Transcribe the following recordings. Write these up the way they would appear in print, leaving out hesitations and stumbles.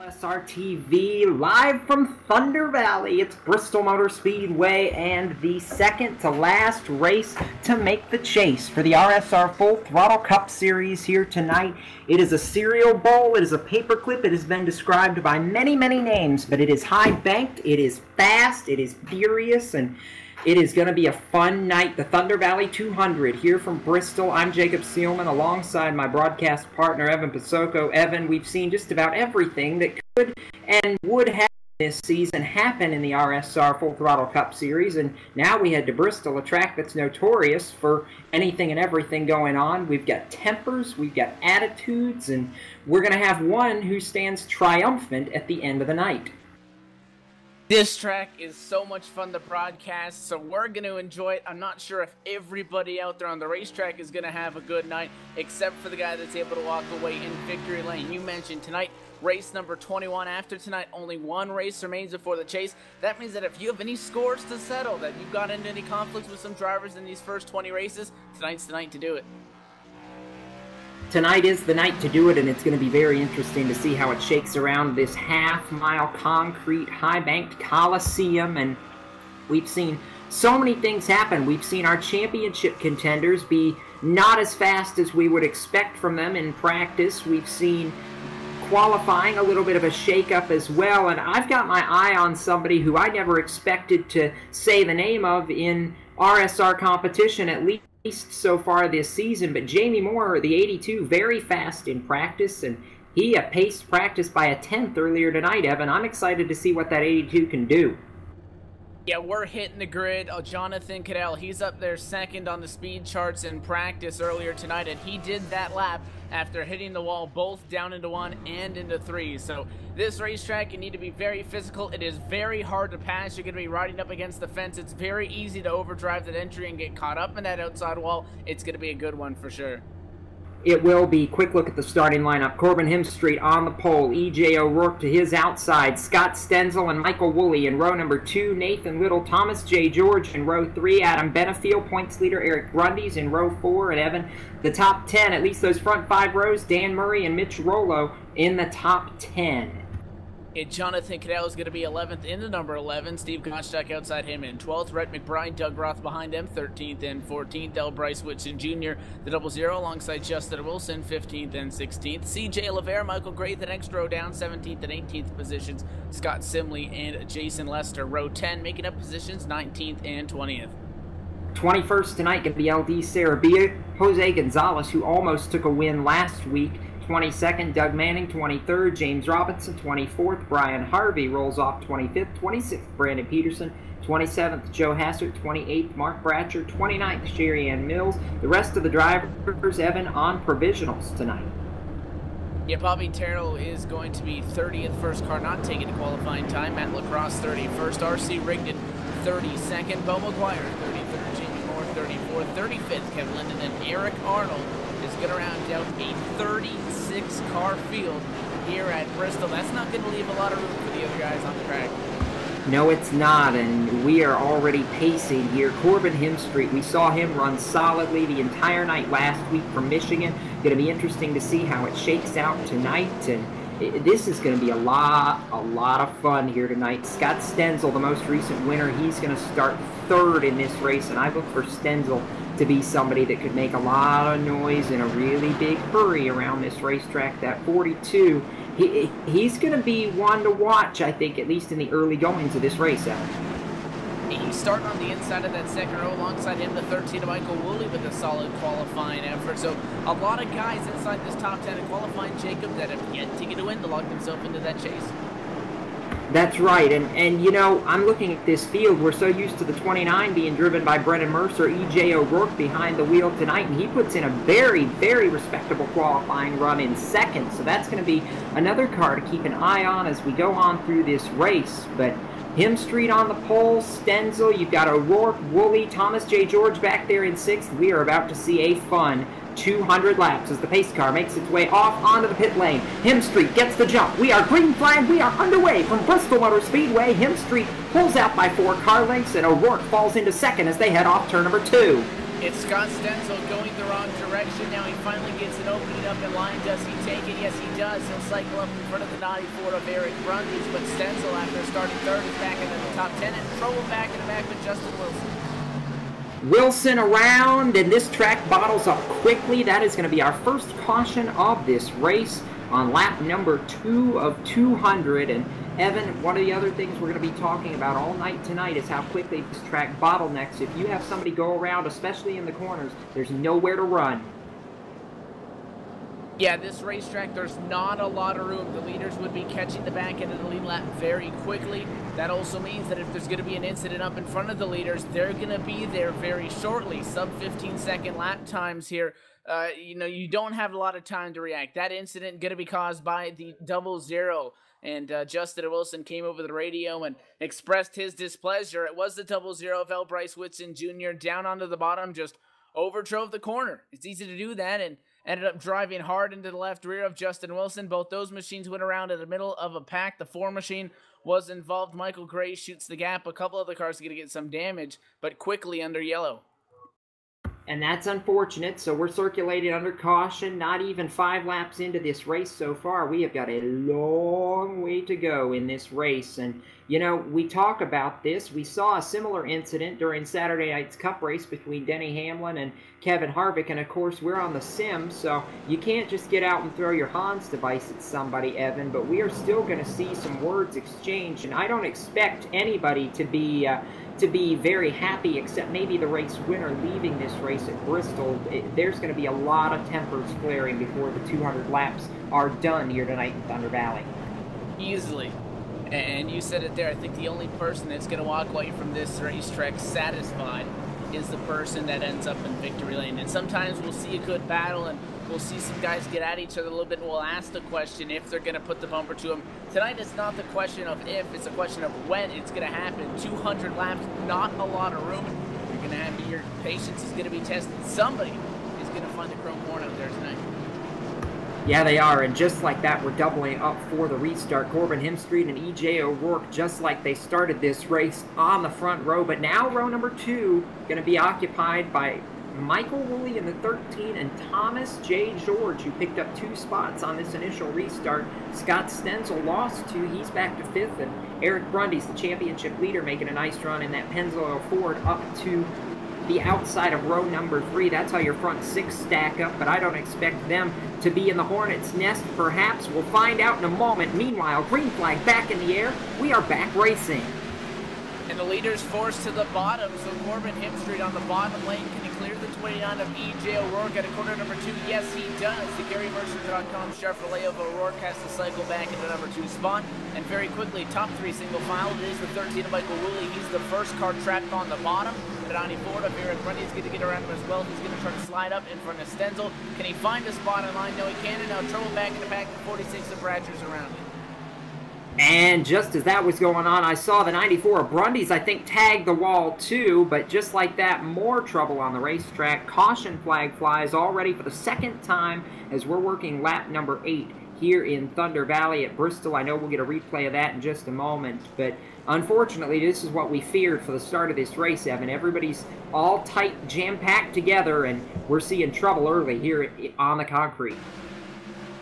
LSRTV live from Thunder Valley. It's Bristol Motor Speedway and the second to last race to make the chase for the RSR Full Throttle Cup Series here tonight. It is a serial bowl, it is a paperclip, it has been described by many names, but it is high banked, it is fast, it is furious, and it is going to be a fun night. The Thunder Valley 200 here from Bristol. I'm Jacob Seelman alongside my broadcast partner Evan Pasoko. Evan, we've seen just about everything that could and would have this season happen in the RSR Full Throttle Cup Series, and now we head to Bristol, a track that's notorious for anything and everything going on. We've got tempers, we've got attitudes, and we're going to have one who stands triumphant at the end of the night. This track is so much fun to broadcast, so we're going to enjoy it. I'm not sure if everybody out there on the racetrack is going to have a good night, except for the guy that's able to walk away in victory lane. You mentioned tonight, race number 21. After tonight, only one race remains before the chase. That means that if you have any scores to settle, that you've got into any conflicts with some drivers in these first 20 races, tonight's the night to do it. Tonight is the night to do it, and it's going to be very interesting to see how it shakes around this half-mile concrete, high-banked coliseum. And we've seen so many things happen. We've seen our championship contenders be not as fast as we would expect from them in practice. We've seen qualifying a little bit of a shake-up as well, and I've got my eye on somebody who I never expected to say the name of in RSR competition, at least so far this season, but Jamie Moore, the 82, very fast in practice, and he paced practice by a 10th earlier tonight, Evan. I'm excited to see what that 82 can do. Yeah, we're hitting the grid. Jonathan Cadell, he's up there second on the speed charts in practice earlier tonight, and he did that lap after hitting the wall both down into one and into three. So this racetrack, you need to be very physical. It is very hard to pass. You're going to be riding up against the fence. It's very easy to overdrive that entry and get caught up in that outside wall. It's going to be a good one for sure. It will be. Quick look at the starting lineup. Corbin Hemstreet on the pole. E.J. O'Rourke to his outside. Scott Stenzel and Michael Woolley in row number 2. Nathan Little, Thomas J. George in row 3. Adam Benefiel, points leader. Eric Grundy's in row 4. And Evan, the top 10, at least those front 5 rows, Dan Murray and Mitch Rollo in the top 10. Jonathan Cadell is going to be 11th in the number 11. Steve Gottschalk outside him in 12th. Rhett McBride, Doug Roth behind him, 13th and 14th. L. Bryce Whitson Jr., the 00, alongside Justin Wilson, 15th and 16th. C.J. Lavere, Michael Gray, the next row down, 17th and 18th positions. Scott Simley and Jason Lester, row 10, making up positions 19th and 20th. 21st tonight going to be LD Sarabia, Jose Gonzalez, who almost took a win last week. 22nd, Doug Manning, 23rd, James Robinson, 24th, Brian Harvey rolls off 25th, 26th, Brandon Peterson, 27th, Joe Hassert, 28th, Mark Bratcher, 29th, Sherry Ann Mills. The rest of the drivers, Evan, on provisionals tonight. Yeah, Bobby Terrell is going to be 30th, first car not taking a qualifying time. Matt Lacrosse, 31st, R.C. Rigdon, 32nd, Bo McGuire, 33rd, Jamie Moore, 34th, 35th, Kevin Linden, and Eric Arnold is going to round out a 36-car field here at Bristol. That's not going to leave a lot of room for the other guys on the track. No, it's not, and we are already pacing here. Corbin Hemstreet, we saw him run solidly the entire night last week from Michigan. Going to be interesting to see how it shakes out tonight, and this is going to be a lot of fun here tonight. Scott Stenzel, the most recent winner, he's going to start 3rd in this race, and I look for Stenzel to be somebody that could make a lot of noise in a really big hurry around this racetrack. That 42, he's going to be one to watch, I think, at least in the early goings of this race, Evan. He's starting on the inside of that second row, alongside him the 13 of Michael Woolley with a solid qualifying effort. So a lot of guys inside this top 10 in qualifying, Jacob, that have yet to get a win to lock themselves into that chase. That's right, and you know, I'm looking at this field. We're so used to the 29 being driven by Brennan Mercer, E.J. O'Rourke behind the wheel tonight, and he puts in a very respectable qualifying run in 2nd, so that's going to be another car to keep an eye on as we go on through this race. But Hemstreet on the pole, Stenzel, you've got O'Rourke, Woolley, Thomas J. George back there in 6th. We are about to see a fun 200 laps as the pace car makes its way off onto the pit lane. Hemstreet gets the jump. We are green flag. We are underway from Bristol Motor Speedway. Hemstreet pulls out by 4 car lengths, and O'Rourke falls into 2nd as they head off turn number 2. It's Scott Stenzel going the wrong direction. Now he finally gets it opening up in line. Does he take it? Yes, he does. He'll cycle up in front of the 94 of Eric Brundage, but Stenzel, after starting third, is back into the top 10 and trouble back in the back with Justin Wilson. Wilson around, and this track bottles up quickly. That is going to be our first caution of this race on lap number 2 of 200. And Evan, one of the other things we're going to be talking about all night tonight is how quickly this track bottlenecks. If you have somebody go around, especially in the corners, there's nowhere to run. Yeah, this racetrack, there's not a lot of room. The leaders would be catching the back end of the lead lap very quickly. That also means that if there's going to be an incident up in front of the leaders, they're going to be there very shortly. Sub 15-second lap times here. You know, you don't have a lot of time to react. That incident going to be caused by the 00. And Justin Wilson came over the radio and expressed his displeasure. It was the 00 of L. Bryce Whitson Jr. down onto the bottom, just overdrove the corner. It's easy to do that, and ended up driving hard into the left rear of Justin Wilson. Both those machines went around in the middle of a pack. The 4 machine was involved. Michael Gray shoots the gap. A couple other cars are going to get some damage, but quickly under yellow. And that's unfortunate, so we're circulating under caution. Not even 5 laps into this race so far. We have got a long way to go in this race. And, you know, we talk about this. We saw a similar incident during Saturday night's Cup race between Denny Hamlin and Kevin Harvick. And, of course, we're on the sim, so you can't just get out and throw your Hans device at somebody, Evan. But we are still going to see some words exchanged. And I don't expect anybody to be very happy, except maybe the race winner leaving this race at Bristol. There's going to be a lot of tempers flaring before the 200 laps are done here tonight in Thunder Valley. Easily. And you said it there. I think the only person that's going to walk away from this racetrack satisfied is the person that ends up in victory lane. And sometimes we'll see a good battle and we'll see some guys get at each other a little bit, and we'll ask the question if they're going to put the bumper to them. Tonight it's not the question of if, it's a question of when it's going to happen. 200 laps, not a lot of room. You're going to have your patience is going to be tested. Somebody is going to find the chrome horn out there tonight. Yeah, they are, and just like that, we're doubling up for the restart. Corbin Hemstreet and E.J. O'Rourke, just like they started this race on the front row, but now row number 2 going to be occupied by Michael Woolley in the 13 and Thomas J. George, who picked up 2 spots on this initial restart. Scott Stenzel lost 2. He's back to 5th, and Eric Brundage, the championship leader, making a nice run in that Pennzoil Ford up to the outside of row number 3. That's how your front 6 stack up, but I don't expect them to be in the hornet's nest. Perhaps we'll find out in a moment. Meanwhile, green flag back in the air. We are back racing. And the leader's forced to the bottom, so Corbin Hemstreet on the bottom lane. Can he clear the 29 of E.J. O'Rourke at a corner number 2? Yes, he does. The GarryMercer.com Chevrolet of O'Rourke has to cycle back into number 2 spot. And very quickly, top 3 single file. It is the 13 of Michael Woolley. He's the first car trapped on the bottom. The 94 of Eric Brundage is going to get around him as well. He's going to try to slide up in front of Stenzel. Can he find a spot in line? No, he can't. And now trouble back in the back. The 46 of Bradger's around him. And just as that was going on, I saw the 94 of Brundage, I think, tag the wall too. But just like that, more trouble on the racetrack. Caution flag flies already for the 2nd time as we're working lap number 8 here in Thunder Valley at Bristol. I know we'll get a replay of that in just a moment. But unfortunately, this is what we feared for the start of this race, Evan. Everybody's all tight, jam-packed together, and we're seeing trouble early here on the concrete.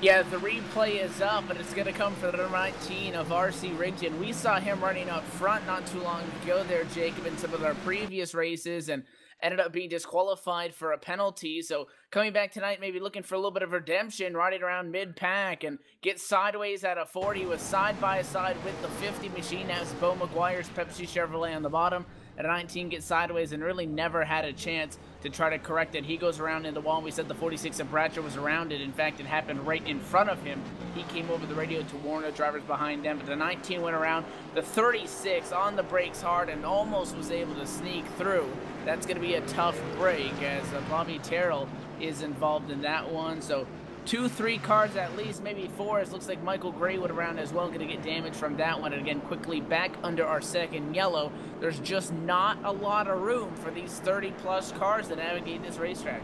Yeah, the replay is up, but it's going to come for the 19 of R.C. Rigdon. We saw him running up front not too long ago there, Jacob, in some of our previous races, and ended up being disqualified for a penalty. So coming back tonight, maybe looking for a little bit of redemption, riding around mid-pack, and get sideways at a 40 with side-by-side with the 50 machine. Now it's Bo McGuire's Pepsi Chevrolet on the bottom. At a 19, gets sideways and really never had a chance to try to correct it. He goes around in the wall, and we said the 46 of Bratcher was around it. In fact, it happened right in front of him. He came over the radio to warn the drivers behind them, but the 19 went around. The 36 on the brakes hard and almost was able to sneak through. That's going to be a tough break as Bobby Terrell is involved in that one. So 2, 3 cars at least, maybe 4. It looks like Michael Gray would around as well, going to get damage from that one. And again, quickly back under our 2nd yellow. There's just not a lot of room for these 30-plus cars to navigate this racetrack.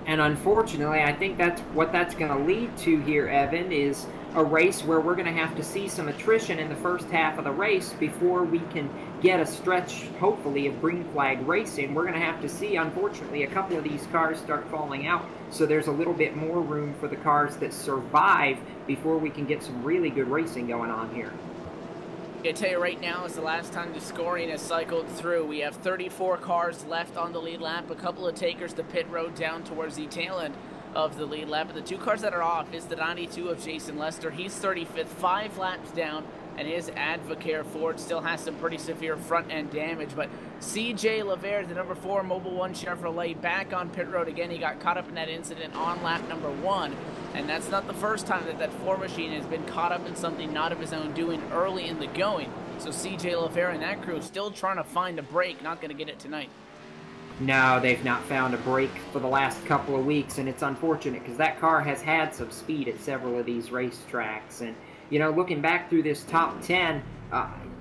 And unfortunately, I think that's what that's going to lead to here, Evan, is a race where we're going to have to see some attrition in the first half of the race before we can get a stretch, hopefully, of green flag racing. We're going to have to see, unfortunately, a couple of these cars start falling out, so there's a little bit more room for the cars that survive before we can get some really good racing going on here. I tell you right now, it's the last time the scoring has cycled through. We have 34 cars left on the lead lap, a couple of takers to pit road down towards the tail end of the lead lap. But the two cars that are off is the 92 of Jason Lester. He's 35th, 5 laps down, and his Advocare Ford still has some pretty severe front end damage. But CJ Lavert, the number 4 Mobil 1 Chevrolet, back on pit road again. He got caught up in that incident on lap number 1. And that's not the first time that that 4 machine has been caught up in something not of his own doing early in the going. So CJ Lavert and that crew still trying to find a break, not going to get it tonight. No, they've not found a break for the last couple of weeks, and it's unfortunate because that car has had some speed at several of these racetracks. And, you know, looking back through this top 10,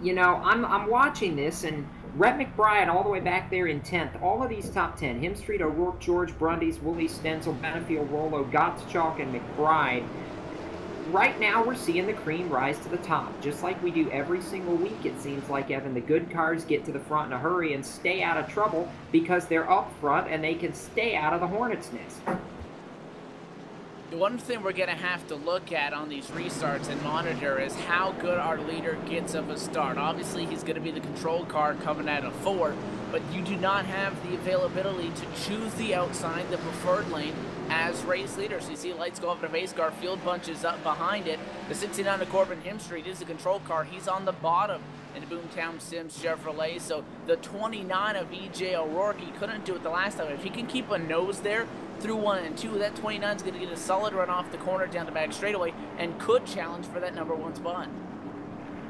you know, I'm watching this, and Rhett McBride all the way back there in 10th. All of these top 10, Hemstreet, O'Rourke, George, Brundys, Woolley, Stenzel, Benefield, Rollo, Gottschalk, and McBride. Right now, we're seeing the cream rise to the top, just like we do every single week, it seems like, Evan. The good cars get to the front in a hurry and stay out of trouble because they're up front and they can stay out of the hornet's nest. The one thing we're going to have to look at on these restarts and monitor is how good our leader gets of a start. Obviously, he's going to be the control car coming at a 4, but you do not have the availability to choose the outside, the preferred lane, as race leaders. You see lights go up in a base car, field bunches up behind it. The 69 of Corbin Hemstreet is the control car. He's on the bottom in the Boomtown Sims Chevrolet. So the 29 of EJ O'Rourke, he couldn't do it the last time. If he can keep a nose there through 1 and 2, that 29 is going to get a solid run off the corner down the back straightaway and could challenge for that number 1 spot.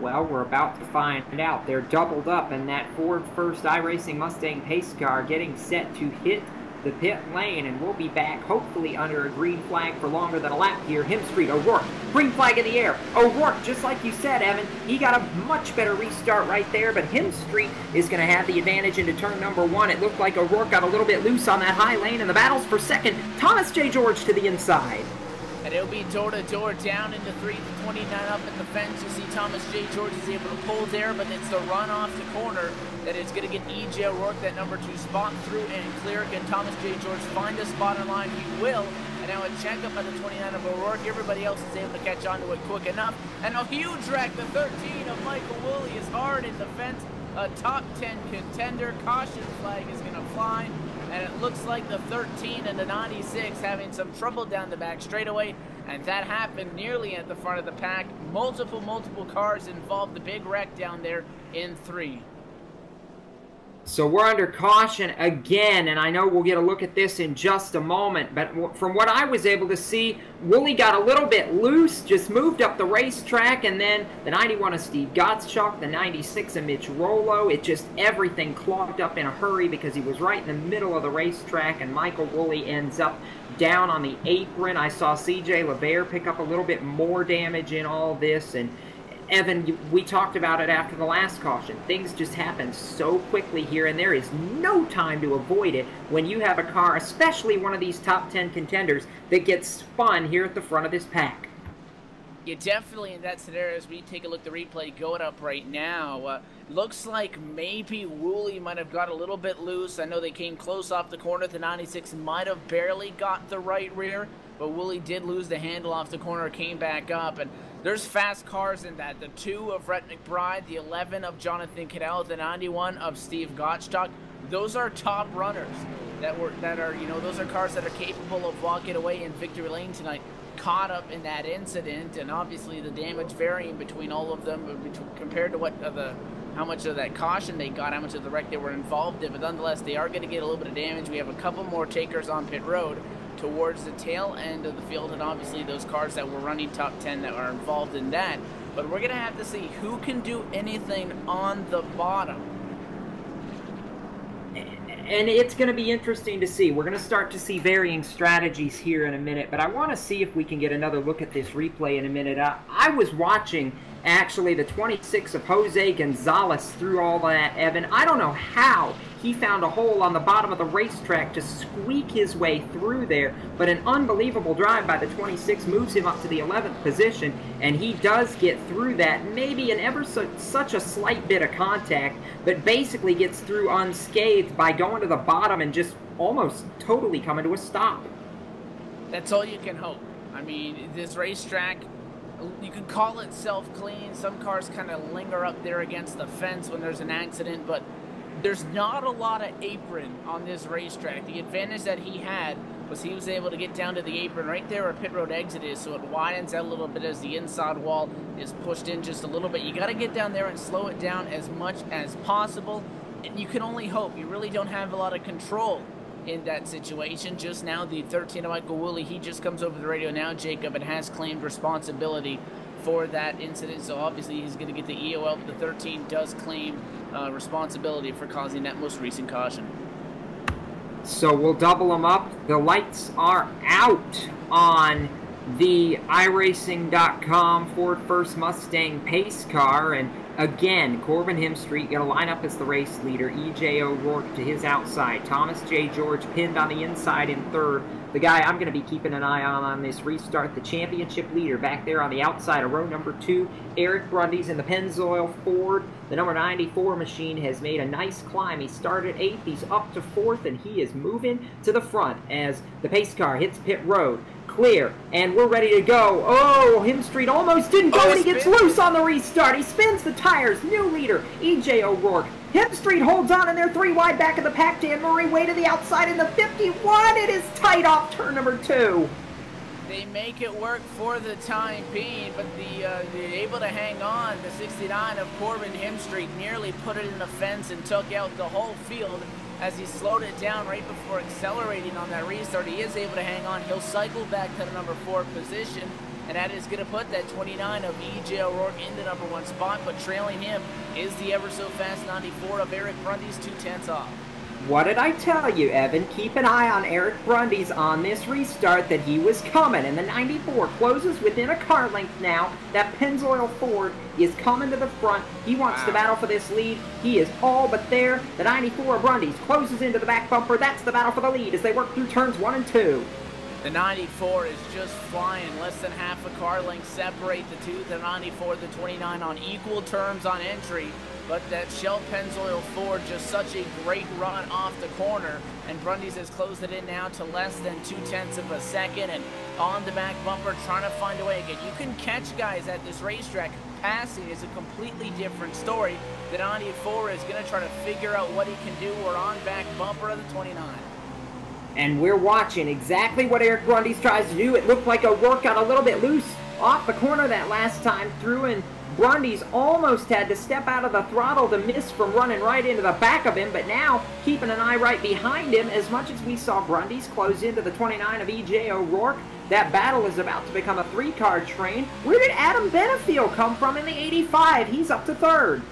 Well, we're about to find out. They're doubled up in that Ford First iRacing Mustang pace car getting set to hit the pit lane, and we'll be back hopefully under a green flag for longer than a lap here. Hemstreet, O'Rourke, green flag in the air. O'Rourke, just like you said, Evan, he got a much better restart right there, but Hemstreet is going to have the advantage into turn number 1. It looked like O'Rourke got a little bit loose on that high lane, and the battles for second. Thomas J. George to the inside. And it'll be door-to-door down into 3 to 29 up at the fence. You see Thomas J. George is able to pull there, but it's the run off the corner that is going to get E.J. O'Rourke that number 2 spot through and clear. Can Thomas J. George find a spot in line? He will. And now a check up at the 29 of O'Rourke. Everybody else is able to catch on to it quick enough. And a huge wreck. The 13 of Michael Woolley is hard in the fence. A top 10 contender. Caution flag is going to fly. And it looks like the 13 and the 96 having some trouble down the back straightaway, and that happened nearly at the front of the pack. Multiple cars involved. The big wreck down there in 3. So we're under caution again, and I know we'll get a look at this in just a moment, but from what I was able to see, Woolley got a little bit loose, just moved up the racetrack, and then the 91 of Steve Gottschalk, the 96 of Mitch Rollo, it just everything clogged up in a hurry because he was right in the middle of the racetrack, and Michael Woolley ends up down on the apron. I saw CJ Lavert pick up a little bit more damage in all this, and Evan, we talked about it after the last caution. Things just happen so quickly here, and there is no time to avoid it when you have a car, especially one of these top 10 contenders, that gets spun here at the front of this pack. Yeah, definitely in that scenario, as we take a look at the replay going up right now, looks like maybe Woolley might have got a little bit loose. I know they came close off the corner. The 96 might have barely got the right rear, but Woolley did lose the handle off the corner, came back up, and there's fast cars in that. The 2 of Rhett McBride, the 11 of Jonathan Cadell, the 91 of Steve Gottschalk. Those are top runners that are, you know, those are cars that are capable of walking away in victory lane tonight, caught up in that incident, and obviously the damage varying between all of them compared to what how much of that caution they got, how much of the wreck they were involved in, but nonetheless they are going to get a little bit of damage. We have a couple more takers on pit road towards the tail end of the field, and obviously those cars that were running top 10 that are involved in that. But we're going to have to see who can do anything on the bottom. And it's going to be interesting to see. We're going to start to see varying strategies here in a minute, but I want to see if we can get another look at this replay in a minute. I was watching Actually, the 26 of Jose Gonzalez through all that, Evan. I don't know how he found a hole on the bottom of the racetrack to squeak his way through there, but an unbelievable drive by the 26 moves him up to the 11th position, and he does get through that, maybe an such a slight bit of contact, but basically gets through unscathed by going to the bottom and just almost totally coming to a stop. That's all you can hope. I mean, this racetrack, you could call it self-clean. Some cars kind of linger up there against the fence when there's an accident, but there's not a lot of apron on this racetrack. The advantage that he had was he was able to get down to the apron right there where pit road exit is, so it widens out a little bit as the inside wall is pushed in just a little bit. You got to get down there and slow it down as much as possible, and you can only hope. You really don't have a lot of control in that situation. Just now, the 13 of Michael Woolley, he just comes over the radio now, Jacob, and has claimed responsibility for that incident. So obviously he's going to get the EOL, but the 13 does claim responsibility for causing that most recent caution. So we'll double them up. The lights are out on the iRacing.com Ford First Mustang pace car, and again, Corbin Hemstreet going to line up as the race leader. E.J. O'Rourke to his outside. Thomas J. George pinned on the inside in third. The guy I'm going to be keeping an eye on this restart, the championship leader back there on the outside of row number 2. Eric Brundy's in the Pennzoil Ford. The number 94 machine has made a nice climb. He started 8th. He's up to 4th, and he is moving to the front as the pace car hits pit road. Clear, and we're ready to go. Oh, Hemstreet almost didn't go, and he gets loose on the restart. He spins the tires. New leader, E.J. O'Rourke. Hemstreet holds on, and they're 3 wide back of the pack. Dan Murray way to the outside in the 51. It is tight off turn number 2. They make it work for the time being, but they're able to hang on. The 69 of Corbin Hemstreet nearly put it in the fence and took out the whole field as he slowed it down right before accelerating on that restart. He is able to hang on. He'll cycle back to the number 4 position, and that is going to put that 29 of E.J. O'Rourke in the number 1 spot, but trailing him is the ever-so-fast 94 of Eric Brundy's 2/10 off. What did I tell you, Evan? Keep an eye on Eric Brundy's on this restart that he was coming, and the 94 closes within a car length now. That Pennzoil Ford is coming to the front. He wants to battle for this lead. He is all but there. The 94 of Brundy's closes into the back bumper. That's the battle for the lead as they work through turns 1 and 2. The 94 is just flying. Less than half a car length separate the two. The 94, the 29 on equal terms on entry. But that Shell Pennzoil Ford, just such a great run off the corner. And Brundy's has closed it in now to less than 0.2 of a second. And on the back bumper, trying to find a way again. You can catch guys at this racetrack. Passing is a completely different story. The 94 is going to try to figure out what he can do. We're on back bumper of the 29. And we're watching exactly what Eric Brundy's tries to do. It looked like O'Rourke got a little bit loose off the corner that last time through, and Brundy's almost had to step out of the throttle to miss from running right into the back of him, but now keeping an eye right behind him. As much as we saw Brundy's close into the 29 of E.J. O'Rourke, that battle is about to become a 3-car train. Where did Adam Benefiel come from in the 85? He's up to 3rd.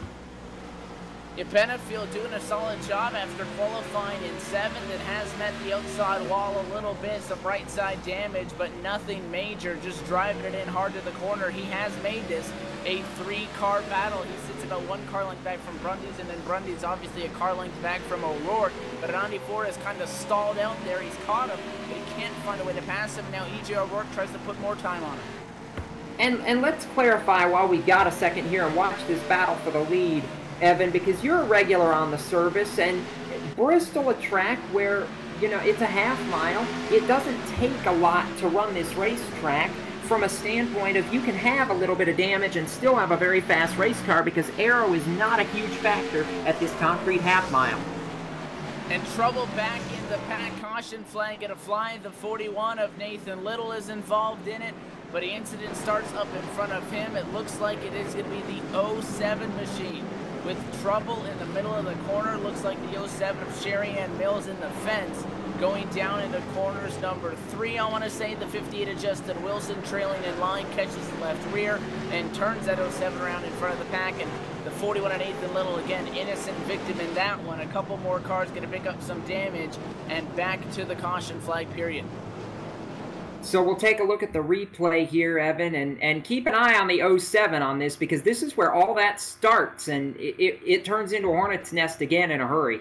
Yeah, Benefiel doing a solid job after qualifying in 7th. It has met the outside wall a little bit, some right side damage, but nothing major, just driving it in hard to the corner. He has made this a 3-car battle. He sits about 1 car length back from Brundy's, and then Brundy's obviously a car length back from O'Rourke, but 94 has kind of stalled out there. He's caught him, but he can't find a way to pass him. Now E.J. O'Rourke tries to put more time on him. And let's clarify while we got a second here and watch this battle for the lead, Evan, because you're a regular on the service, and Bristol, a track where, you know, it's a half mile. It doesn't take a lot to run this racetrack from a standpoint of you can have a little bit of damage and still have a very fast race car because aero is not a huge factor at this concrete half mile. And trouble back in the pack. Caution flag going to fly. The 41 of Nathan Little is involved in it, but the incident starts up in front of him. It looks like it is going to be the 07 machine. With trouble in the middle of the corner, looks like the 07 of Sherry-Ann Mills in the fence. Going down into corners number 3, I want to say, the 58 of Justin Wilson trailing in line, catches the left rear, and turns that 07 around in front of the pack. And the 41 of Nathan Little, again, innocent victim in that one. A couple more cars going to pick up some damage, and back to the caution flag period. So we'll take a look at the replay here, Evan, and keep an eye on the 07 on this, because this is where all that starts, and it turns into a hornet's nest again in a hurry.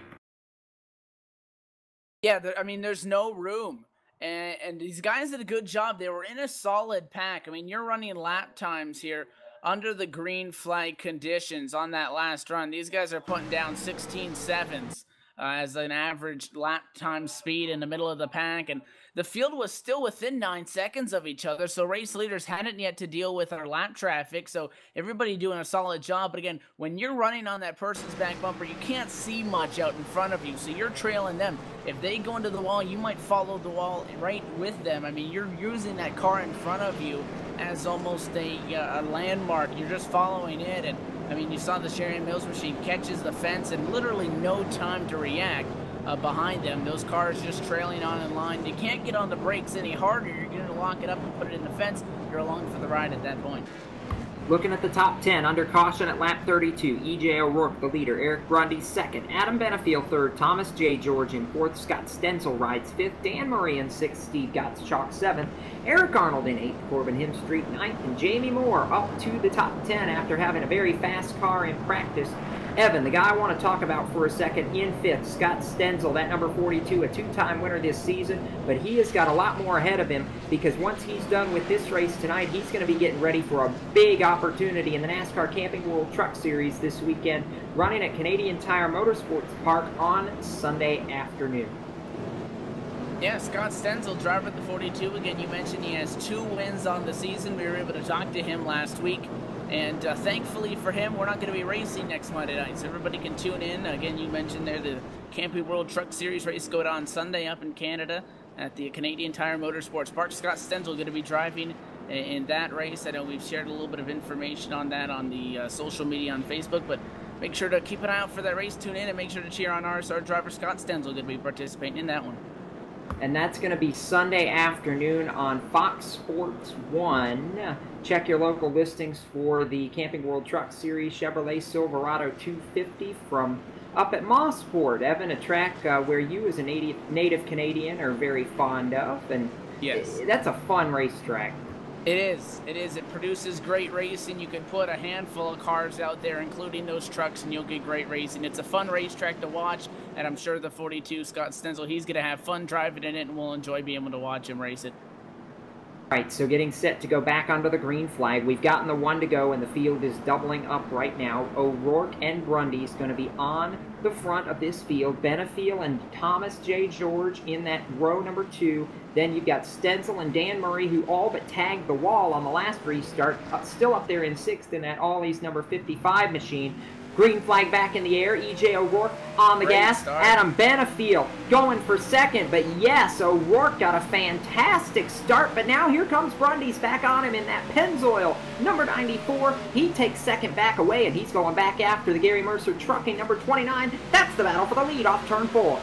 Yeah, I mean, there's no room. And these guys did a good job. They were in a solid pack. I mean, you're running lap times here under the green flag conditions on that last run. These guys are putting down 16.7s as an average lap time speed in the middle of the pack. And the field was still within 9 seconds of each other, so race leaders hadn't yet to deal with our lap traffic, so everybody doing a solid job. But again, when you're running on that person's back bumper, you can't see much out in front of you, so you're trailing them. If they go into the wall, you might follow the wall right with them. I mean, you're using that car in front of you as almost a landmark. You're just following it, and I mean, you saw the Chariot Mills machine catches the fence and literally no time to react. Behind them, those cars just trailing on in line. You can't get on the brakes any harder. You're going to lock it up and put it in the fence. You're along for the ride at that point. Looking at the top 10, under caution at lap 32, E.J. O'Rourke, the leader, Eric Grundy, second, Adam Benefiel, third, Thomas J. George in fourth, Scott Stenzel rides fifth, Dan Murray in sixth, Steve Gottschalk seventh, Eric Arnold in eighth, Corbin Himstreet ninth, and Jamie Moore up to the top 10 after having a very fast car in practice. Evan, the guy I want to talk about for a second, in fifth, Scott Stenzel, that number 42, a two-time winner this season, but he has got a lot more ahead of him, because once he's done with this race tonight, he's going to be getting ready for a big opportunity in the NASCAR Camping World Truck Series this weekend, running at Canadian Tire Motorsports Park on Sunday afternoon. Yeah, Scott Stenzel, driver at the 42. Again, you mentioned he has 2 wins on the season. We were able to talk to him last week. And thankfully for him, we're not going to be racing next Monday night, so everybody can tune in. Again, you mentioned there the Camping World Truck Series race going on Sunday up in Canada at the Canadian Tire Motorsports Park. Scott Stenzel going to be driving in that race. I know we've shared a little bit of information on that on the social media on Facebook, but make sure to keep an eye out for that race. Tune in and make sure to cheer on RSR driver Scott Stenzel, going to be participating in that one. And that's going to be Sunday afternoon on Fox Sports 1. Check your local listings for the Camping World Truck Series Chevrolet Silverado 250 from up at Mossport. Evan, a track where you as a native Canadian are very fond of. And yes, that's a fun racetrack. It is. It is. It produces great racing. You can put a handful of cars out there, including those trucks, and you'll get great racing. It's a fun racetrack to watch, and I'm sure the 42, Scott Stenzel, he's going to have fun driving in it, and we'll enjoy being able to watch him race it. All right, so getting set to go back under the green flag. We've gotten the 1 to go, and the field is doubling up right now. O'Rourke and Grundy is going to be on the front of this field. Benefiel and Thomas J. George in that row number 2. Then you've got Stenzel and Dan Murray, who all but tagged the wall on the last restart, still up there in 6th in that Ollie's number 55 machine. Green flag back in the air. E.J. O'Rourke on the gas. Start. Adam Benefiel going for second. But yes, O'Rourke got a fantastic start. But now here comes Grundy's back on him in that Pennzoil. Number 94. He takes second back away, and he's going back after the Garry Mercer Trucking number 29. That's the battle for the lead off turn 4.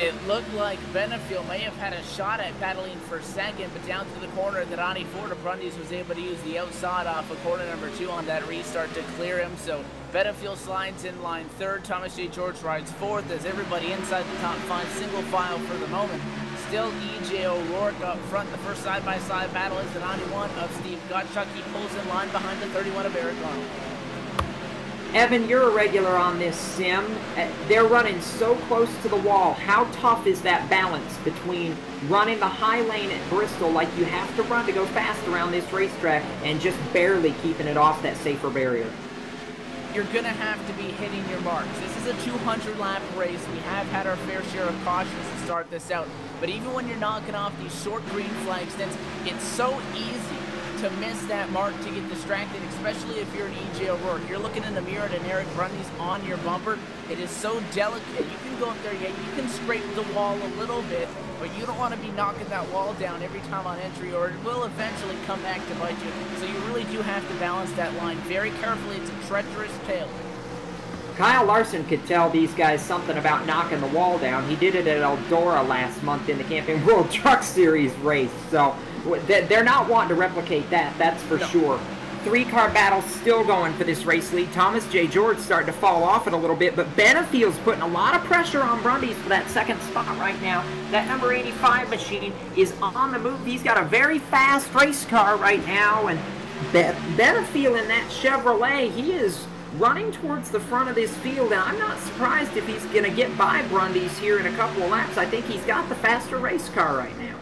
It looked like Benefiel may have had a shot at battling for second, but down to the corner, the 94 of Grundy's was able to use the outside off of corner number 2 on that restart to clear him. So Benefiel slides in line 3rd. Thomas J. George rides 4th as everybody inside the top 5, single file for the moment. Still E.J. O'Rourke up front. The first side-by-side battle is the 91 of Steve Gottschalk. He pulls in line behind the 31 of Eric Arnold. Evan, you're a regular on this sim. They're running so close to the wall. How tough is that balance between running the high lane at Bristol like you have to run to go fast around this racetrack and just barely keeping it off that safer barrier? You're going to have to be hitting your marks. This is a 200-lap race. We have had our fair share of cautions to start this out. But even when you're knocking off these short green flag stints, it's so easy to miss that mark, to get distracted, especially if you're an E.J. O'Rourke. You're looking in the mirror and Eric Grundy's on your bumper. It is so delicate. You can go up there, yeah, you can scrape the wall a little bit, but you don't want to be knocking that wall down every time on entry, or it will eventually come back to bite you. So you really do have to balance that line very carefully. It's a treacherous tail. Kyle Larson could tell these guys something about knocking the wall down. He did it at Eldora last month in the Camping World Truck Series race. So they're not wanting to replicate that, that's for sure. Three-car battle still going for this race lead. Thomas J. George starting to fall off it a little bit, but Benefield's putting a lot of pressure on Brundys for that second spot right now. That number 85 machine is on the move. He's got a very fast race car right now, and Benefield in that Chevrolet, he is running towards the front of this field, and I'm not surprised if he's going to get by Brundys here in a couple of laps. I think he's got the faster race car right now.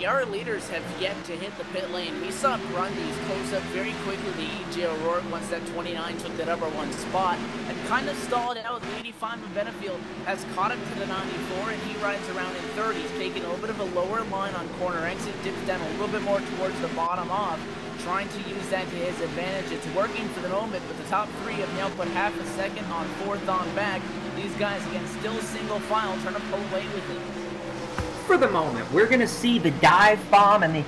Our leaders have yet to hit the pit lane. We saw Brundys close up very quickly to E.J. O'Rourke once that 29 took that number 1 spot and kind of stalled out. The 85 of Benefield has caught him to the 94, and he rides around in 30. He's taking a little bit of a lower line on corner exit, dips down a little bit more towards the bottom off, trying to use that to his advantage. It's working for the moment, but the top 3 have now put half a second on 4th on back. These guys, again, still single file, trying to pull away with it. For the moment, we're going to see the dive bomb and the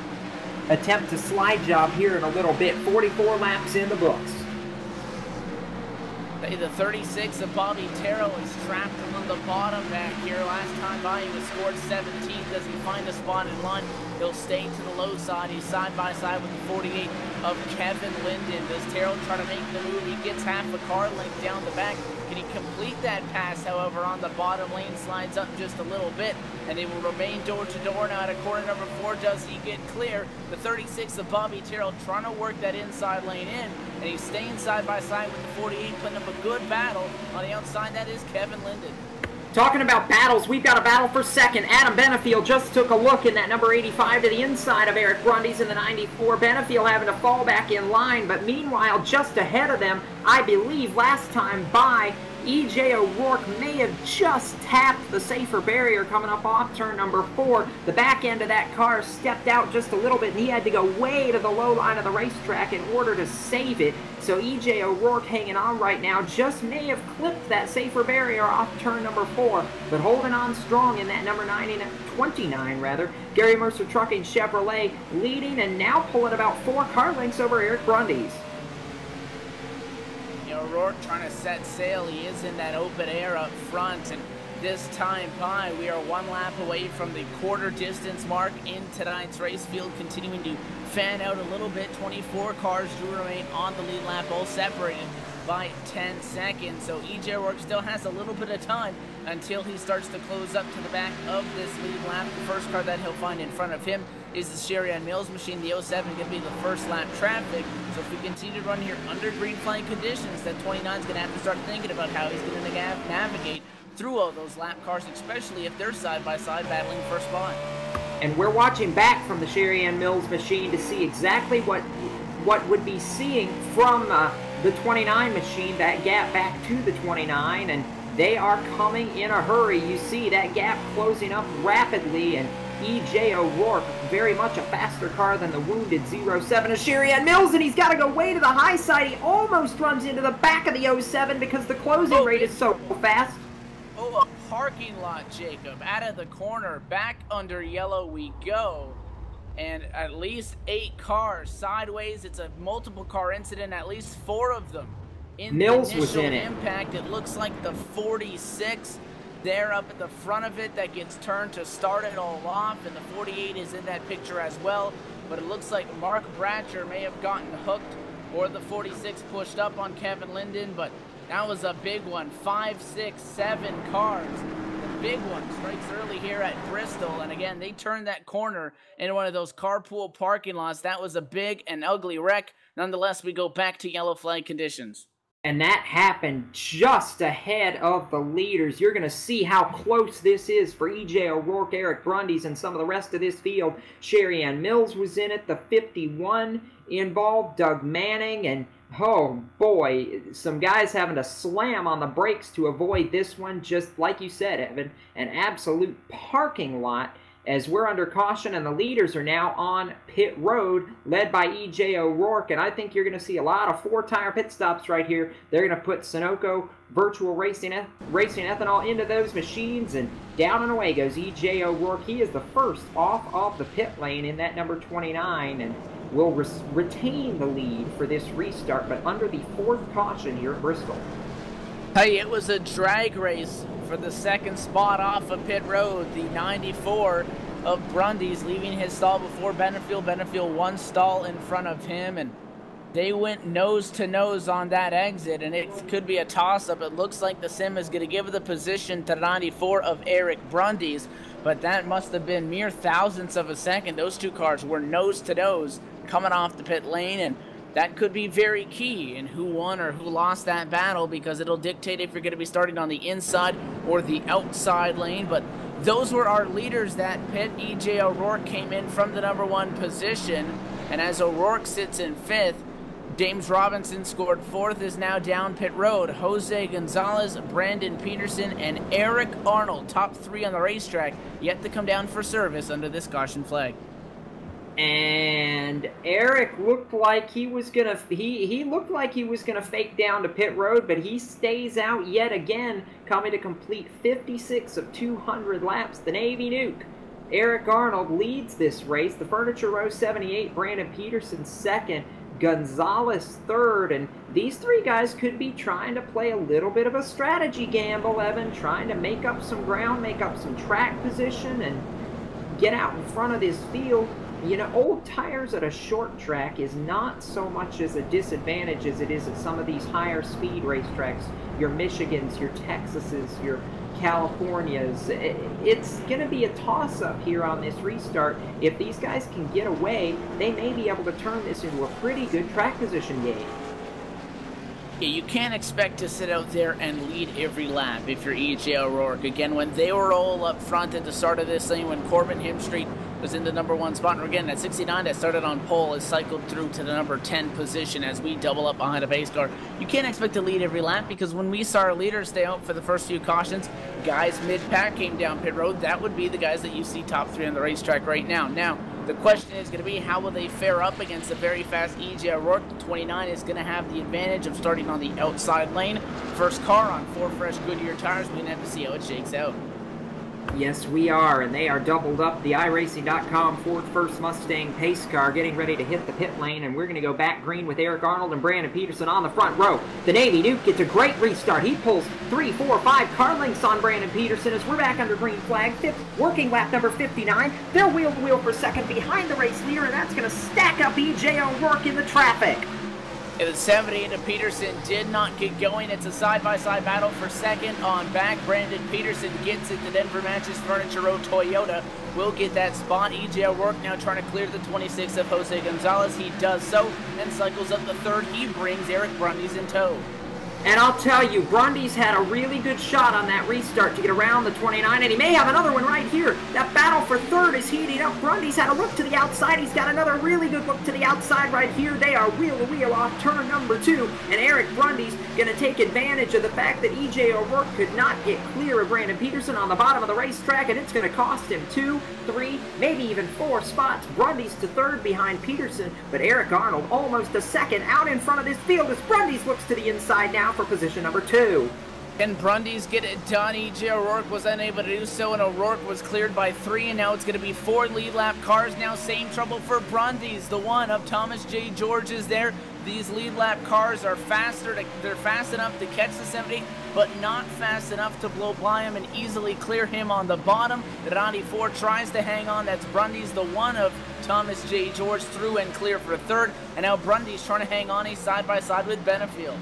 attempt to slide job here in a little bit. 44 laps in the books. The 36 of Bobby Terrell is trapped on the bottom back here. Last time by, he was scored 17th. Does he find a spot in line? He'll stay to the low side. He's side by side with the 48 of Kevin Linden. Does Terrell try to make the move? He gets half a car length down the back. Can he complete that pass, however, on the bottom lane? Slides up just a little bit, and it will remain door to door now at corner number 4. Does he get clear? The 36 of Bobby Terrell trying to work that inside lane in, and he's staying side by side with the 48, putting up a good battle. On the outside, that is Kevin Linden. Talking about battles, we've got a battle for second. Adam Benefield just took a look in that number 85 to the inside of Eric Brundys in the 94. Benefield having to fall back in line, but meanwhile, just ahead of them, I believe last time by, E.J. O'Rourke may have just tapped the safer barrier coming up off turn number 4. The back end of that car stepped out just a little bit, and he had to go way to the low line of the racetrack in order to save it. So E.J. O'Rourke hanging on right now just may have clipped that safer barrier off turn number 4, but holding on strong in that number 29 rather. Garry Mercer Trucking Chevrolet leading and now pulling about 4 car lengths over Eric Brundys. O'Rourke trying to set sail. He is in that open air up front, and this time by, we are 1 lap away from the quarter distance mark in tonight's race field, continuing to fan out a little bit. 24 cars do remain on the lead lap, all separated by 10 seconds. So E.J. O'Rourke still has a little bit of time until he starts to close up to the back of this lead lap. The first car that he'll find in front of him is the Sherry Ann Mills machine. The 07 going to be the first lap traffic. So if we continue to run here under green flag conditions, that 29 is going to have to start thinking about how he's going to navigate through all those lap cars, especially if they're side by side battling for spot. And we're watching back from the Sherry Ann Mills machine to see exactly what would be seeing from the 29 machine, that gap back to the 29, and they are coming in a hurry. You see that gap closing up rapidly, and E.J. O'Rourke, very much a faster car than the wounded 07 of Sherry Ann Mills, and he's got to go way to the high side. He almost runs into the back of the 07 because the closing rate is so fast. Oh, a parking lot, Jacob. Out of the corner, back under yellow we go. And at least 8 cars sideways. It's a multiple car incident, at least 4 of them. In Mills the initial was in impact, it looks like the 46 there up at the front of it that gets turned to start it all off, and the 48 is in that picture as well. But it looks like Mark Bratcher may have gotten hooked, or the 46 pushed up on Kevin Linden, but that was a big one. 5, 6, 7 cars. The big one strikes early here at Bristol, and again, they turned that corner into one of those carpool parking lots. That was a big and ugly wreck. Nonetheless, we go back to yellow flag conditions. And that happened just ahead of the leaders. You're going to see how close this is for E.J. O'Rourke, Eric Brundys, and some of the rest of this field. Sherry Ann Mills was in it. The 51 involved, Doug Manning, and oh boy, some guys having to slam on the brakes to avoid this one. Just like you said, Evan, an absolute parking lot as we're under caution, and the leaders are now on pit road, led by E.J. O'Rourke, and I think you're going to see a lot of 4-tire pit stops right here. They're going to put Sunoco Virtual Racing Ethanol into those machines, and down and away goes E.J. O'Rourke. He is the first off of the pit lane in that number 29, and will retain the lead for this restart, but under the 4th caution here at Bristol. Hey, it was a drag race for the 2nd spot off of pit road. The 94 of Brundys leaving his stall before Benefield. Benefield 1 stall in front of him, and They went nose to nose on that exit, and it could be a toss-up. It looks like the sim is going to give the position to 94 of Eric Brundys, but that must have been mere thousandths of a second. Those two cars were nose to nose coming off the pit lane, and that could be very key in who won or who lost that battle, because it'll dictate if you're going to be starting on the inside or the outside lane. But those were our leaders that pit. E.J. O'Rourke came in from the #1 position, and as O'Rourke sits in 5th, James Robinson scored 4th, is now down pit road. Jose Gonzalez, Brandon Peterson, and Eric Arnold, top 3 on the racetrack, yet to come down for service under this caution flag. And Eric looked like he was gonna he looked like he was gonna fake down to pit road, but he stays out yet again, coming to complete 56 of 200 laps. The Navy Nuke, Eric Arnold, leads this race. The Furniture Row 78, Brandon Peterson 2nd, Gonzalez 3rd, and these 3 guys could be trying to play a little bit of a strategy gamble, Evan, trying to make up some ground, make up some track position, and get out in front of this field. You know, old tires at a short track is not so much as a disadvantage as it is at some of these higher speed racetracks, your Michigans, your Texases, your Californias. It's going to be a toss-up here on this restart. If these guys can get away, they may be able to turn this into a pretty good track position game. Yeah, you can't expect to sit out there and lead every lap if you're E.J. O'Rourke. Again, when they were all up front at the start of this lane, when Corbin Hemstreet was in the #1 spot, and again, that 69 that started on pole has cycled through to the #10 position as we double up behind a base car. You can't expect to lead every lap, because when we saw our leaders stay out for the first few cautions, guys mid-pack came down pit road. That would be the guys that you see top 3 on the racetrack right now. Now, the question is going to be, how will they fare up against a very fast E.J. O'Rourke? The 29 is going to have the advantage of starting on the outside lane. First car on 4 fresh Goodyear tires. We're going to have to see how it shakes out. Yes, we are, and they are doubled up. The iRacing.com Ford First Mustang pace car getting ready to hit the pit lane, and we're going to go back green with Eric Arnold and Brandon Peterson on the front row. The Navy Nuke gets a great restart. He pulls 3, 4, 5 car lengths on Brandon Peterson as we're back under green flag. 5th, working lap number 59. They're wheel to wheel for 2nd behind the race leader, and that's going to stack up E.J. O'Rourke in the traffic. The 70 to Peterson did not get going. It's a side-by-side battle for 2nd on back. Brandon Peterson gets it. The Denver Matches Furniture Row Toyota will get that spot. E.J. O'Rourke now trying to clear the 26 of Jose Gonzalez. He does so and cycles up the 3rd. He brings Eric Brundys in tow. And I'll tell you, Brundys had a really good shot on that restart to get around the 29, and he may have another one right here. That battle for 3rd is heating up. Brundys had a look to the outside. He's got another really good look to the outside right here. They are wheel-to-wheel off turn number 2, and Eric Brundys going to take advantage of the fact that E.J. O'Rourke could not get clear of Brandon Peterson on the bottom of the racetrack, and it's going to cost him 2, 3, maybe even 4 spots. Brundys to 3rd behind Peterson, but Eric Arnold almost a 2nd out in front of this field as Brundys looks to the inside now for position number 2. Can Brundys get it done? E.J. O'Rourke was unable to do so, and O'Rourke was cleared by 3, and now it's going to be 4 lead lap cars. Now same trouble for Brundys. The one of Thomas J. George is there. These lead lap cars are faster. They're fast enough to catch the 70, but not fast enough to blow by him and easily clear him on the bottom. The 94 tries to hang on. That's Brundys. The one of Thomas J. George through and clear for 3rd, and now Brundys trying to hang on. He's side-by-side with Benefield.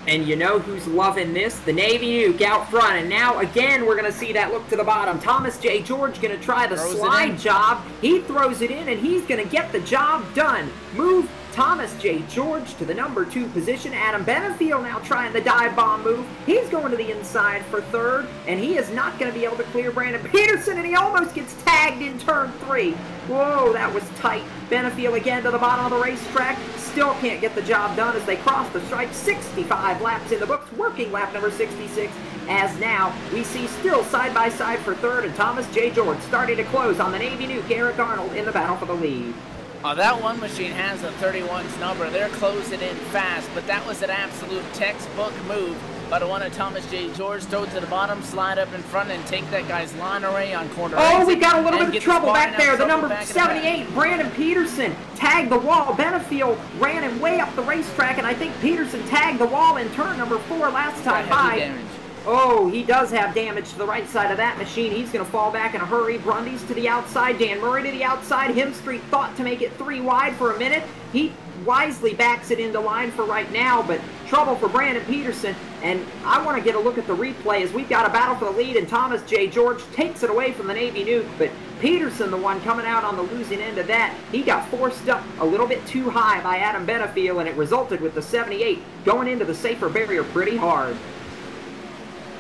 And you know who's loving this? The Navy Nuke out front. And now, again, we're going to see that look to the bottom. Thomas J. George going to try the slide job. He throws it in, and he's going to get the job done. Move Thomas J. George to the number 2 position. Adam Benefield now trying the dive bomb move. He's going to the inside for 3rd, and he is not going to be able to clear Brandon Peterson, and he almost gets tagged in turn 3. Whoa, that was tight. Benefield again to the bottom of the racetrack. Still can't get the job done as they cross the stripe. 65 laps in the books, working lap number 66, as now we see still side-by-side for 3rd, and Thomas J. George starting to close on the Navy Nuke. Eric Arnold in the battle for the lead. That one machine has a 31's number. They're closing in fast, but that was an absolute textbook move. But I want to Thomas J. George throw to the bottom, slide up in front, and take that guy's line array on corner. Oh, we got a little bit of trouble back there. The number 78, Brandon Peterson, tagged the wall. Benefield ran him way up the racetrack, and I think Peterson tagged the wall in turn number 4 last time by. Oh, he does have damage to the right side of that machine. He's going to fall back in a hurry. Brundy's to the outside. Dan Murray to the outside. Hemstreet thought to make it 3 wide for a minute. He wisely backs it into line for right now, but trouble for Brandon Peterson. And I want to get a look at the replay as we've got a battle for the lead, and Thomas J. George takes it away from the Navy Nuke, but Peterson, the one coming out on the losing end of that, he got forced up a little bit too high by Adam Benefiel, and it resulted with the 78 going into the safer barrier pretty hard.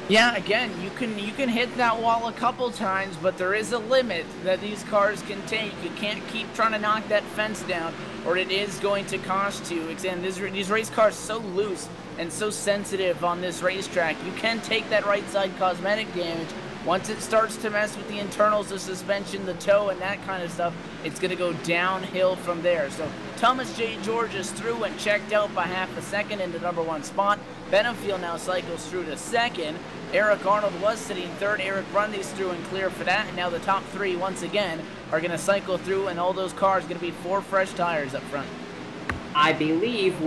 Yeah, again, you can hit that wall a couple times, but there is a limit that these cars can take. You can't keep trying to knock that fence down, or it is going to cost you. Again, these race cars are so loose and so sensitive on this racetrack. You can take that right side cosmetic damage. Once it starts to mess with the internals, the suspension, the toe, and that kind of stuff, it's going to go downhill from there. So Thomas J. George is through and checked out by half a second in the #1 spot. Benefiel now cycles through to second. Eric Arnold was sitting third. Eric Brundy's through and clear for that. And now the top three, once again, are going to cycle through, and all those cars are going to be 4 fresh tires up front. I believe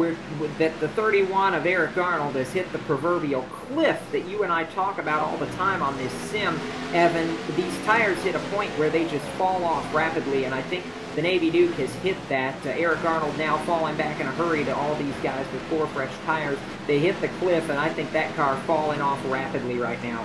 that the 31 of Eric Arnold has hit the proverbial cliff that you and I talk about all the time on this sim. Evan, these tires hit a point where they just fall off rapidly, and I think the Navy Duke has hit that. Eric Arnold now falling back in a hurry to all these guys with 4 fresh tires. They hit the cliff, and I think that car falling off rapidly right now.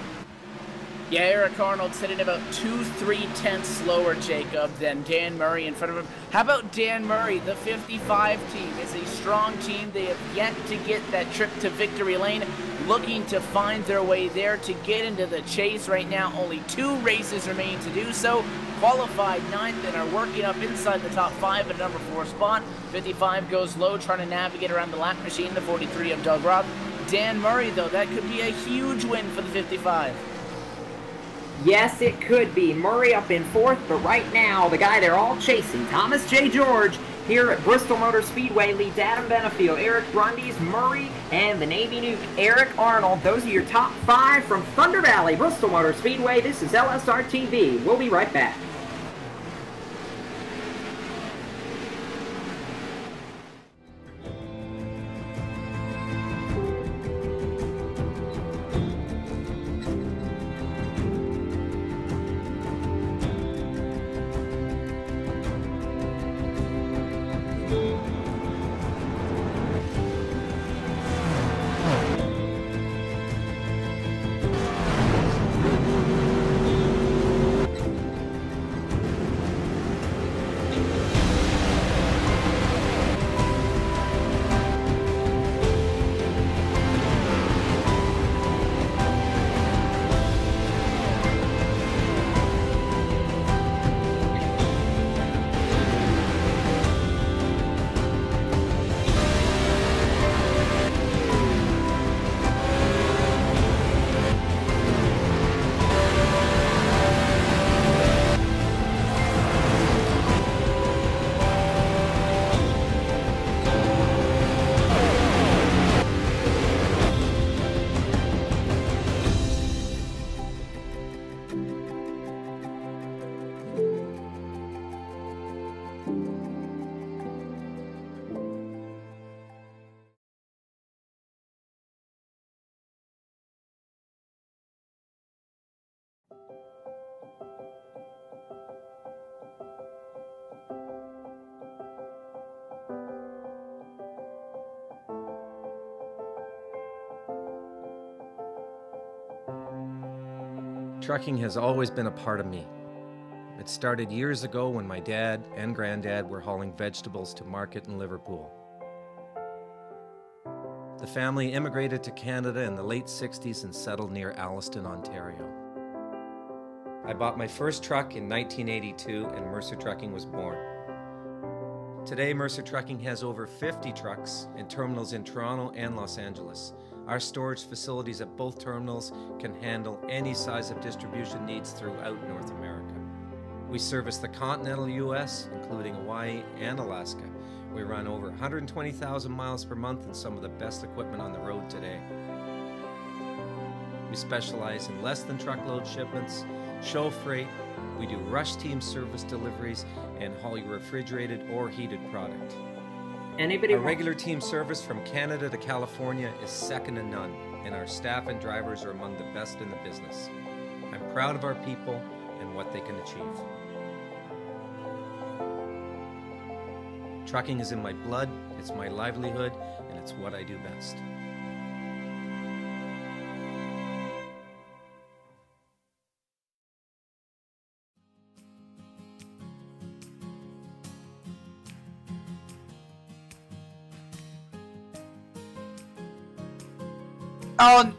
Yeah, Eric Arnold sitting about 2/3 slower, Jacob, than Dan Murray in front of him. How about Dan Murray? The 55 team is a strong team. They have yet to get that trip to victory lane, looking to find their way there to get into the chase. Right now, only 2 races remain to do so. Qualified 9th and are working up inside the top 5 at #4 spot. 55 goes low, trying to navigate around the lap machine. The 43 of Doug Roth. Dan Murray, though, that could be a huge win for the 55. Yes, it could be. Murray up in 4th, but right now, the guy they're all chasing, Thomas J. George, here at Bristol Motor Speedway, leads Adam Benefiel, Eric Brundy's, Murray, and the Navy Nuke, Eric Arnold. Those are your top 5 from Thunder Valley, Bristol Motor Speedway. This is LSRTV. We'll be right back. Trucking has always been a part of me. It started years ago when my dad and granddad were hauling vegetables to market in Liverpool. The family immigrated to Canada in the late 60s and settled near Alliston, Ontario. I bought my first truck in 1982 and Mercer Trucking was born. Today, Mercer Trucking has over 50 trucks in terminals in Toronto and Los Angeles. Our storage facilities at both terminals can handle any size of distribution needs throughout North America. We service the continental US, including Hawaii and Alaska. We run over 120,000 miles per month and some of the best equipment on the road today. We specialize in less than truckload shipments, show freight, we do rush team service deliveries, and haul your refrigerated or heated product. Our regular team service from Canada to California is second to none. and our staff and drivers are among the best in the business. I'm proud of our people and what they can achieve. Trucking is in my blood, it's my livelihood, and it's what I do best. Oh.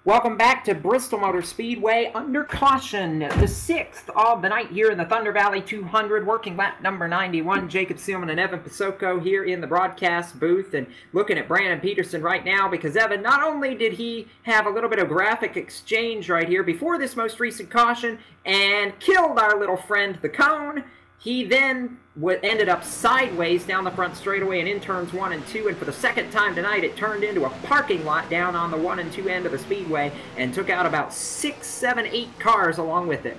Welcome back to Bristol Motor Speedway under caution, the 6th of the night here in the Thunder Valley 200, working lap number 91. Jacob Seelman and Evan Pasoko here in the broadcast booth, and looking at Brandon Peterson right now, because Evan, not only did he have a little bit of graphic exchange right here before this most recent caution and killed our little friend the Cone, he then ended up sideways down the front straightaway and in turns 1 and 2, and for the second time tonight it turned into a parking lot down on the 1 and 2 end of the speedway and took out about 6, 7, 8 cars along with it.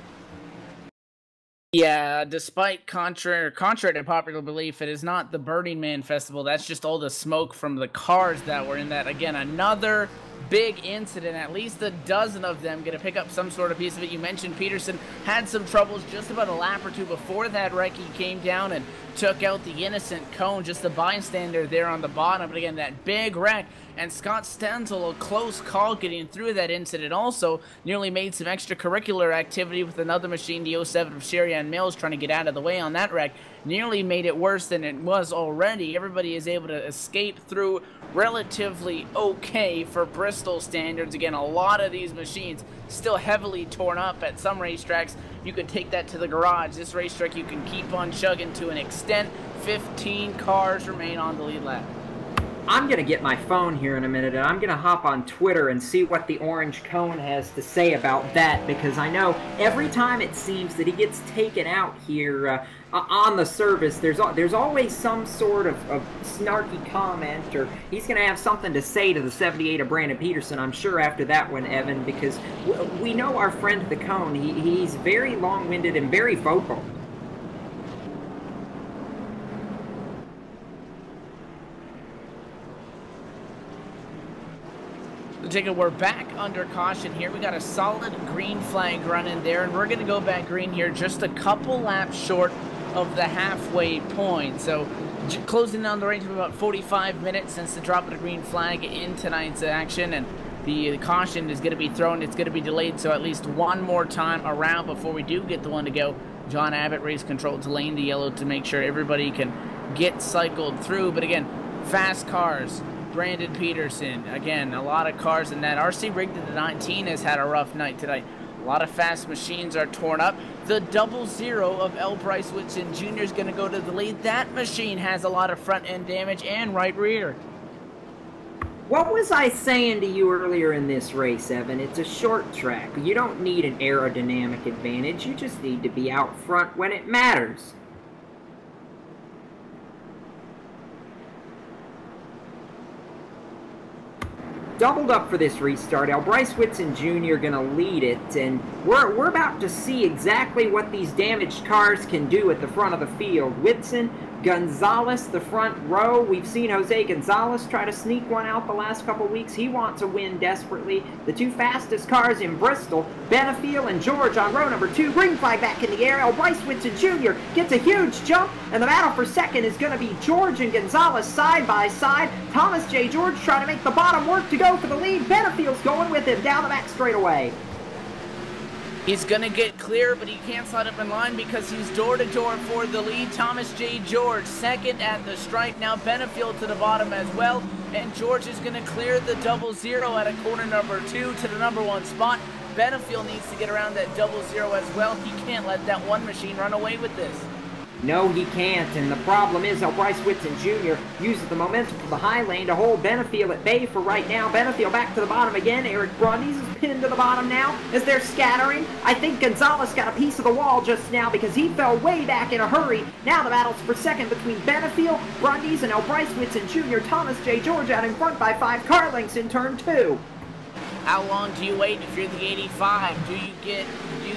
Yeah, despite contrary to popular belief, it is not the Burning Man Festival. That's just all the smoke from the cars that were in that. Again, another big incident, at least a dozen of them going to pick up some sort of piece of it. You mentioned Peterson had some troubles just about a lap or two before that wreck. He came down and took out the innocent Cone, just a bystander there on the bottom. But again, that big wreck, and Scott Stenzel, a close call getting through that incident, also nearly made some extracurricular activity with another machine, the 07 of Sherry-Ann Mills, trying to get out of the way on that wreck. Nearly made it worse than it was already. Everybody is able to escape through relatively okay for Bristol standards. Again, a lot of these machines still heavily torn up at some racetracks. You could take that to the garage. This racetrack you can keep on chugging to an extent. 15 cars remain on the lead lap. I'm going to get my phone here in a minute, and I'm going to hop on Twitter and see what the Orange Cone has to say about that, because I know every time it seems that he gets taken out here on the service, there's always some sort of snarky comment, or he's going to have something to say to the 78 of Brandon Peterson, I'm sure, after that one, Evan, because we know our friend the Cone. He's very long-winded and very vocal. Jacob, we're back under caution here. We got a solid green flag running there, and we're going to go back green here just a couple laps short of the halfway point. So closing down the range of about 45 minutes since the drop of the green flag in tonight's action, and the caution is going to be thrown. It's going to be delayed, so at least one more time around before we do get the one to go. John Abbott race control to lane the yellow to make sure everybody can get cycled through. But again, fast cars. Brandon Peterson, again, a lot of cars in that. RC Rigged to the 19 has had a rough night tonight. A lot of fast machines are torn up. The 00 of L. Bryce Whitson Jr. is going to go to the lead. That machine has a lot of front-end damage and right rear. What was I saying to you earlier in this race, Evan? It's a short track. You don't need an aerodynamic advantage. You just need to be out front when it matters. doubled up for this restart. Bryce Whitson Jr. going to lead it, and we're about to see exactly what these damaged cars can do at the front of the field. Whitson, Gonzalez, the front row. We've seen Jose Gonzalez try to sneak one out the last couple weeks. He wants a win desperately. The two fastest cars in Bristol, Benefiel and George on row number 2. Green flag back in the air. Bryce Whitson Jr. gets a huge jump, and the battle for second is going to be George and Gonzalez side by side. Thomas J. George trying to make the bottom work to go for the lead. Benefiel's going with him down the back straightaway. He's going to get clear, but he can't slide up in line because he's door-to-door for the lead. Thomas J. George second at the stripe. Now Benefiel to the bottom as well. And George is going to clear the 00 at a corner number 2 to the number 1 spot. Benefiel needs to get around that 00 as well. He can't let that one machine run away with this. No, he can't, and the problem is how Bryce Whitson Jr. uses the momentum from the high lane to hold Benefiel at bay for right now. Benefiel back to the bottom again. Eric Brundys is pinned to the bottom now as they're scattering. I think Gonzalez got a piece of the wall just now because he fell way back in a hurry. Now the battle's for second between Benefiel, Brundys, and now Bryce Whitson Jr. Thomas J. George out in front by 5 car lengths in turn 2. How long do you wait if you're the 85? Do you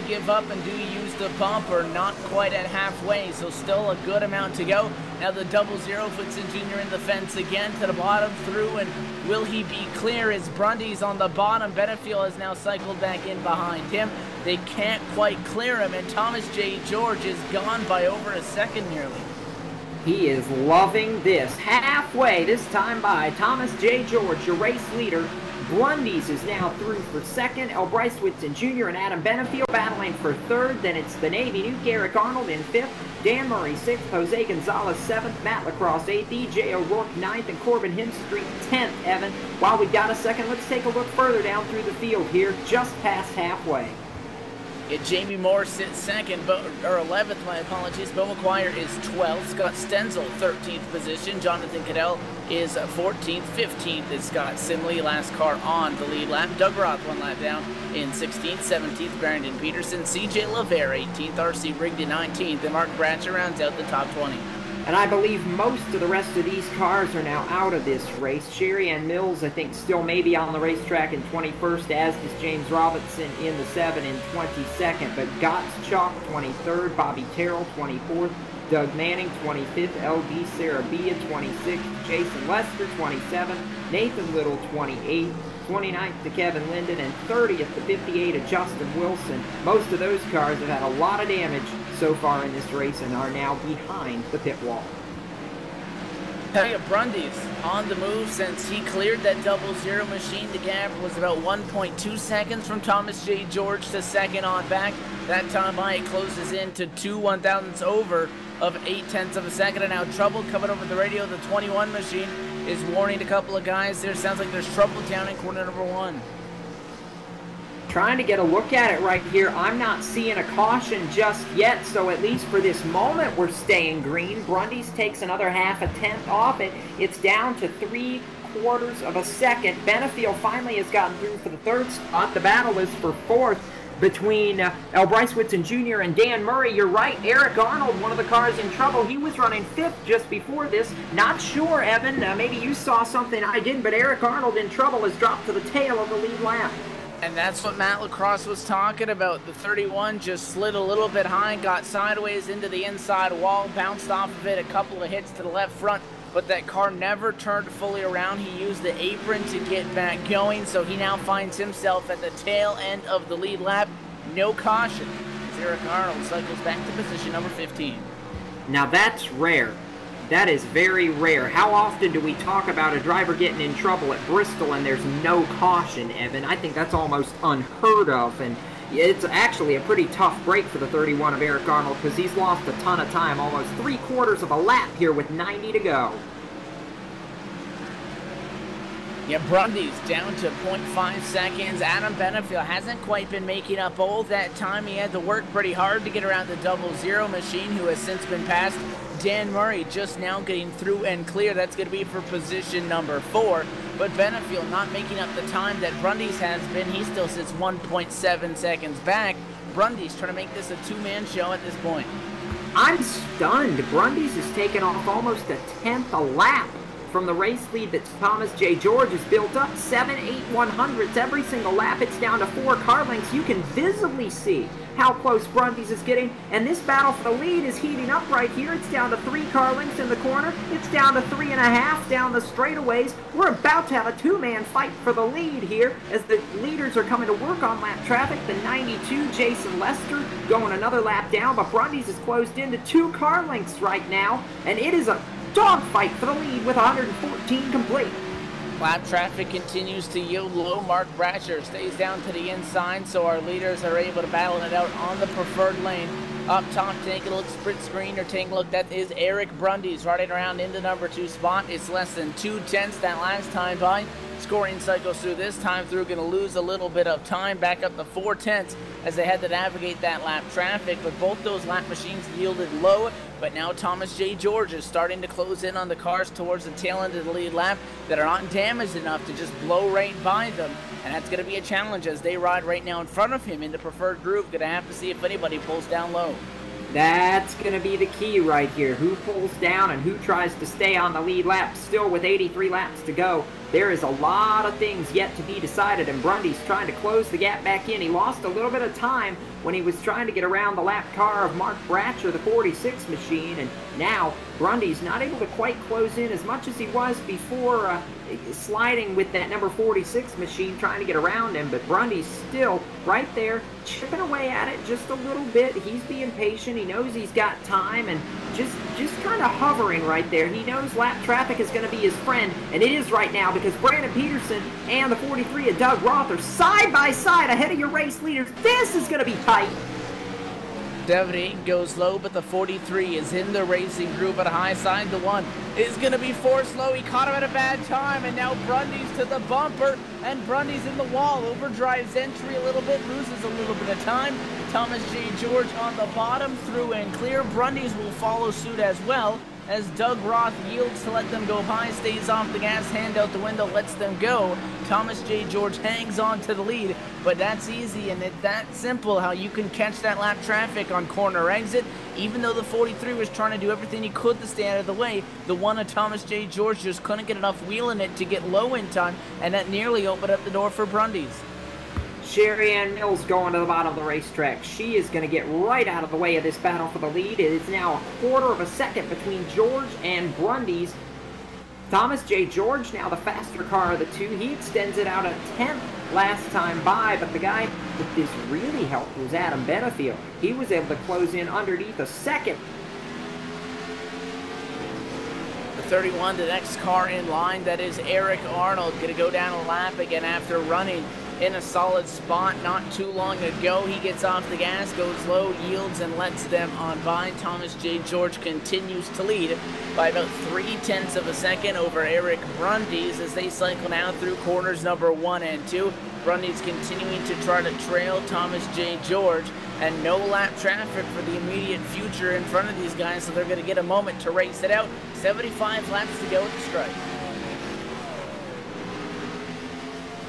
give up and do you use the bumper? Not quite at halfway, so still a good amount to go. Now the 00 Whitson Jr. in the fence again to the bottom through, and will he be clear as Brundys on the bottom? Benefiel has now cycled back in behind him. They can't quite clear him, and Thomas J. George is gone by over a second nearly. He is loving this. Halfway this time by Thomas J. George, your race leader. Brundys is now through for second. Bryce Whitson Jr. and Adam Benefiel battling for third. Then it's the Navy Nuke, Eric Arnold in 5th. Dan Murray 6th. Jose Gonzalez 7th. Matt Lacrosse 8th. E.J. O'Rourke 9th. And Corbin Hemstreet 10th. Evan, while we got a second, let's take a look further down through the field here, just past halfway. Jamie Moore sits second, or 11th, my apologies. Bo McGuire is 12th. Scott Stenzel, 13th position. Jonathan Cadell is 14th. 15th is Scott Simley, last car on the lead lap. Doug Roth 1 lap down in 16th. 17th, Barrington Peterson. CJ LaVere, 18th. RC Brigden, 19th. And Mark Bratcher rounds out the top 20. And I believe most of the rest of these cars are now out of this race. Sherry Ann Mills, I think, still maybe on the racetrack in 21st, as does James Robinson in the 7 in 22nd. But Gottschalk, 23rd. Bobby Terrell, 24th. Doug Manning, 25th. LD Sarabia, 26th. Jason Lester, 27th. Nathan Little, 28th. 29th to Kevin Linden, and 30th to 58 to Justin Wilson. Most of those cars have had a lot of damage so far in this race and are now behind the pit wall. Tell you, Brundys on the move since he cleared that 00 machine. The gap was about 1.2 seconds from Thomas J. George to second on back. That time by it closes in to 2 1/1000ths over of 0.8 of a second. And now trouble coming over the radio. The 21 machine is warning a couple of guys there. Sounds like there's trouble down in corner number 1. Trying to get a look at it right here. I'm not seeing a caution just yet, so at least for this moment we're staying green. Brundys takes another 0.5 tenth off it. It's down to 3/4 of a second. Benefiel finally has gotten through for the 3rd spot. The battle is for 4th between Bryce Whitson Jr. and Dan Murray. You're right, Eric Arnold, one of the cars in trouble. He was running 5th just before this. Not sure, Evan, maybe you saw something I didn't, but Eric Arnold in trouble has dropped to the tail of the lead lap. And that's what Matt Lacrosse was talking about. The 31 just slid a little bit high, got sideways into the inside wall, bounced off of it, a couple of hits to the left front, but that car never turned fully around. He used the apron to get back going, so he now finds himself at the tail end of the lead lap. No caution as Eric Arnold cycles back to position number 15. Now that's rare. That is very rare. How often do we talk about a driver getting in trouble at Bristol and there's no caution, Evan? I think that's almost unheard of, and it's actually a pretty tough break for the 31 of Eric Arnold because he's lost a ton of time, almost 3/4 of a lap here with 90 to go. Yeah, Brundys down to 0.5 seconds. Adam Benefiel hasn't quite been making up all that time. He had to work pretty hard to get around the 00 machine, who has since been passed. Dan Murray just now getting through and clear. That's going to be for position number 4. But Benefiel not making up the time that Brundys has been. He still sits 1.7 seconds back. Brundys trying to make this a 2-man show at this point. I'm stunned. Brundys has taken off almost a 10th a lap from the race lead that Thomas J. George has built up. 7, 8, 100ths every single lap. It's down to 4 car lengths. You can visibly see how close Brundys is getting, and this battle for the lead is heating up right here. It's down to 3 car lengths in the corner. It's down to 3.5 down the straightaways. We're about to have a 2-man fight for the lead here as the leaders are coming to work on lap traffic. The 92, Jason Lester, going another lap down, but Brundys is closed into 2 car lengths right now, and it is a dogfight for the lead with 114 complete. Lap traffic continues to yield low. Mark Bratcher stays down to the inside, so our leaders are able to battle it out on the preferred lane. Up top, taking a look, sprint screen, or taking a look, that is Eric Brundys riding around in the number 2 spot. It's less than 2/10 that last time by. Scoring cycles through this time through, going to lose a little bit of time, back up to 4/10 as they had to navigate that lap traffic, but both those lap machines yielded low. But now Thomas J. George is starting to close in on the cars towards the tail end of the lead lap that are not damaged enough to just blow right by them. And that's going to be a challenge as they ride right now in front of him in the preferred group. Going to have to see if anybody pulls down low. That's going to be the key right here. Who pulls down and who tries to stay on the lead lap. Still with 83 laps to go. There is a lot of things yet to be decided, and Brundys trying to close the gap back in. He lost a little bit of time when he was trying to get around the lap car of Mark Bratcher, the 46 machine, and now Brundys not able to quite close in as much as he was before sliding with that number 46 machine, trying to get around him, but Brundys still right there, chipping away at it just a little bit. He's being patient. He knows he's got time, and just kind of hovering right there. He knows lap traffic is going to be his friend, and it is right now, because Brandon Peterson and the 43 of Doug Roth are side by side ahead of your race leaders. This is going to be tight. Devin 8 goes low, but the 43 is in the racing group at a high side. The 1 is going to be forced low. He caught him at a bad time, and now Brundys to the bumper, and Brundys in the wall. Overdrives entry a little bit, loses a little bit of time. Thomas J. George on the bottom, through and clear. Brundys will follow suit as well, as Doug Roth yields to let them go by, stays off the gas, hand out the window, lets them go. Thomas J. George hangs on to the lead, but that's easy, and it's that simple how you can catch that lap traffic on corner exit. Even though the 43 was trying to do everything he could to stay out of the way, the 1 of Thomas J. George just couldn't get enough wheel in it to get low in time, and that nearly opened up the door for Brundys. Sherry Ann Mills going to the bottom of the racetrack. She is going to get right out of the way of this battle for the lead. It is now a 1/4 of a second between George and Brundys. Thomas J. George now the faster car of the two. He extends it out a 10th last time by, but the guy that this really helped was Adam Benefield. He was able to close in underneath a second. The 31, the next car in line, that is Eric Arnold, going to go down a lap again after running in a solid spot not too long ago. He gets off the gas, goes low, yields, and lets them on by. Thomas J. George continues to lead by about 3/10 of a second over Eric Brundys as they cycle now through corners number 1 and 2. Brundys continuing to try to trail Thomas J. George, and no lap traffic for the immediate future in front of these guys, so they're going to get a moment to race it out. 75 laps to go at the strike.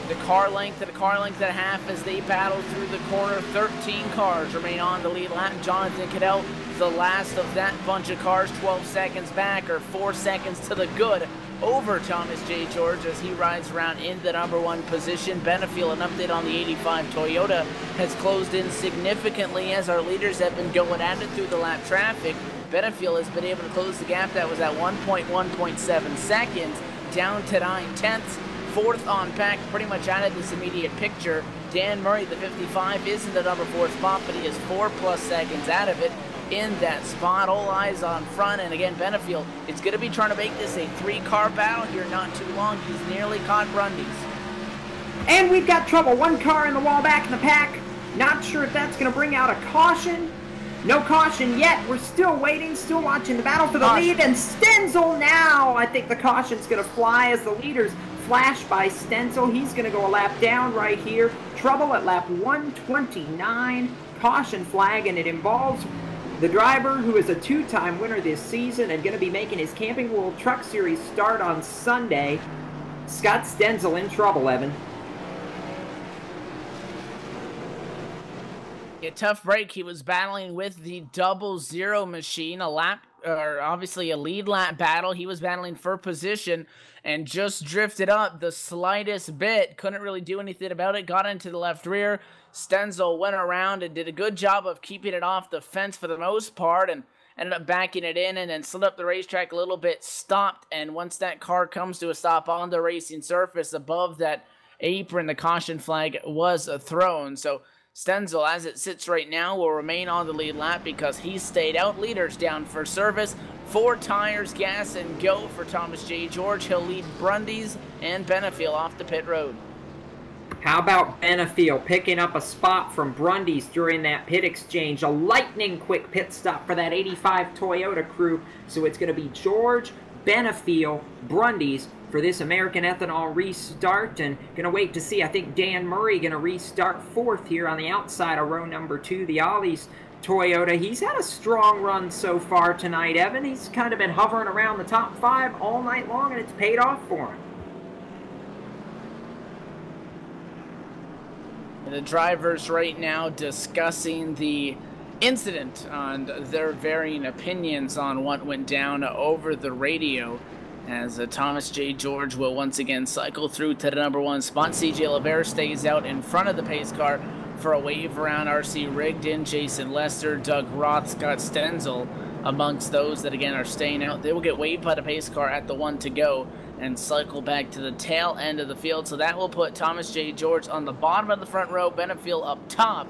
The car length and a half as they battle through the corner. 13 cars remain on the lead lap. Jonathan Cadell, the last of that bunch of cars, 12 seconds back, or 4 seconds to the good over Thomas J. George as he rides around in the number 1 position. Benefield, an update on the 85 Toyota, has closed in significantly as our leaders have been going at it through the lap traffic. Benefield has been able to close the gap that was at 1.7 seconds down to 9/10. 4th on pack, pretty much out of this immediate picture. Dan Murray, the 55, is in the number 4 spot, but he is 4+ seconds out of it in that spot. All eyes on front, and again, Benefield is going to be trying to make this a 3-car battle here not too long. He's nearly caught Brundys. And we've got trouble. 1 car in the wall back in the pack. Not sure if that's going to bring out a caution. No caution yet. We're still waiting, still watching the battle for the lead. And Stenzel now, I think the caution's going to fly as the leaders flash by Stenzel. He's going to go a lap down right here. Trouble at lap 129. Caution flag, and it involves the driver who is a 2-time winner this season and going to be making his Camping World Truck Series start on Sunday. Scott Stenzel in trouble, Evan. A tough break. He was battling with the 00 machine. A lap obviously a lead lap battle. He was battling for position and just drifted up the slightest bit. Couldn't really do anything about it. Got into the left rear. Stenzel went around and did a good job of keeping it off the fence for the most part, and ended up backing it in and then slid up the racetrack a little bit, stopped, and once that car comes to a stop on the racing surface above that apron, the caution flag was thrown. So Stenzel, as it sits right now, will remain on the lead lap because he stayed out. Leaders down for service. 4 tires, gas, and go for Thomas J. George. He'll lead Brundys and Benefiel off the pit road. How about Benefiel picking up a spot from Brundys during that pit exchange? A lightning quick pit stop for that 85 Toyota crew. So it's going to be George, Benefiel, Brundys for this American Ethanol restart. And going to wait to see, I think Dan Murray going to restart 4th here on the outside of row number 2, the Ollie's Toyota. He's had a strong run so far tonight, Evan. He's kind of been hovering around the top 5 all night long, and it's paid off for him. The drivers right now discussing the incident and their varying opinions on what went down over the radio, as Thomas J. George will once again cycle through to the number 1 spot. CJ LeVere stays out in front of the pace car for a wave around. RC Rigdon, Jason Lester, Doug Roth, Scott Stenzel amongst those that again are staying out. They will get waved by the pace car at the 1 to go and cycle back to the tail end of the field. So that will put Thomas J. George on the bottom of the front row, Benefiel up top,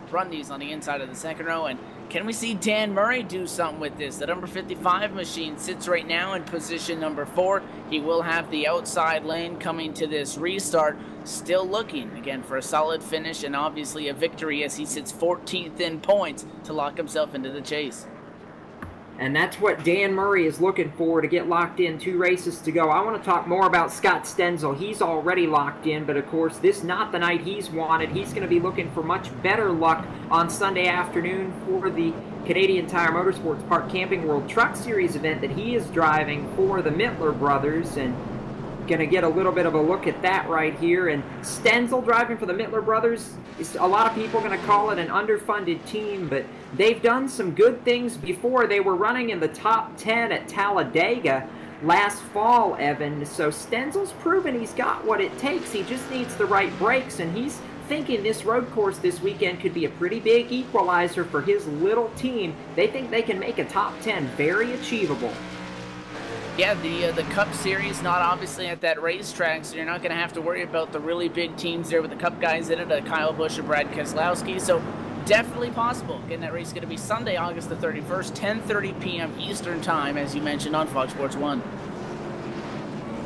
Brundys on the inside of the second row. And can we see Dan Murray do something with this? The number 55 machine sits right now in position number 4. He will have the outside lane coming to this restart. Still looking, again, for a solid finish and obviously a victory as he sits 14th in points to lock himself into the chase. And that's what Dan Murray is looking for to get locked in. 2 races to go. I want to talk more about Scott Stenzel. He's already locked in, but of course, this is not the night he's wanted. He's going to be looking for much better luck on Sunday afternoon for the Canadian Tire Motorsports Park Camping World Truck Series event that he is driving for the Mittler brothers. And going to get a little bit of a look at that right here. And Stenzel driving for the Mittler brothers, a lot of people are going to call it an underfunded team, but they've done some good things before. They were running in the top 10 at Talladega last fall, Evan. So Stenzel's proven he's got what it takes. He just needs the right brakes, and he's thinking this road course this weekend could be a pretty big equalizer for his little team. They think they can make a top 10 very achievable. Yeah, the Cup Series not obviously at that racetrack, so you're not going to have to worry about the really big teams there with the Cup guys in it, Kyle Busch and Brad Keselowski. So definitely possible. Again, that race is going to be Sunday, August the 31st, 10:30 p.m. Eastern Time, as you mentioned on Fox Sports 1.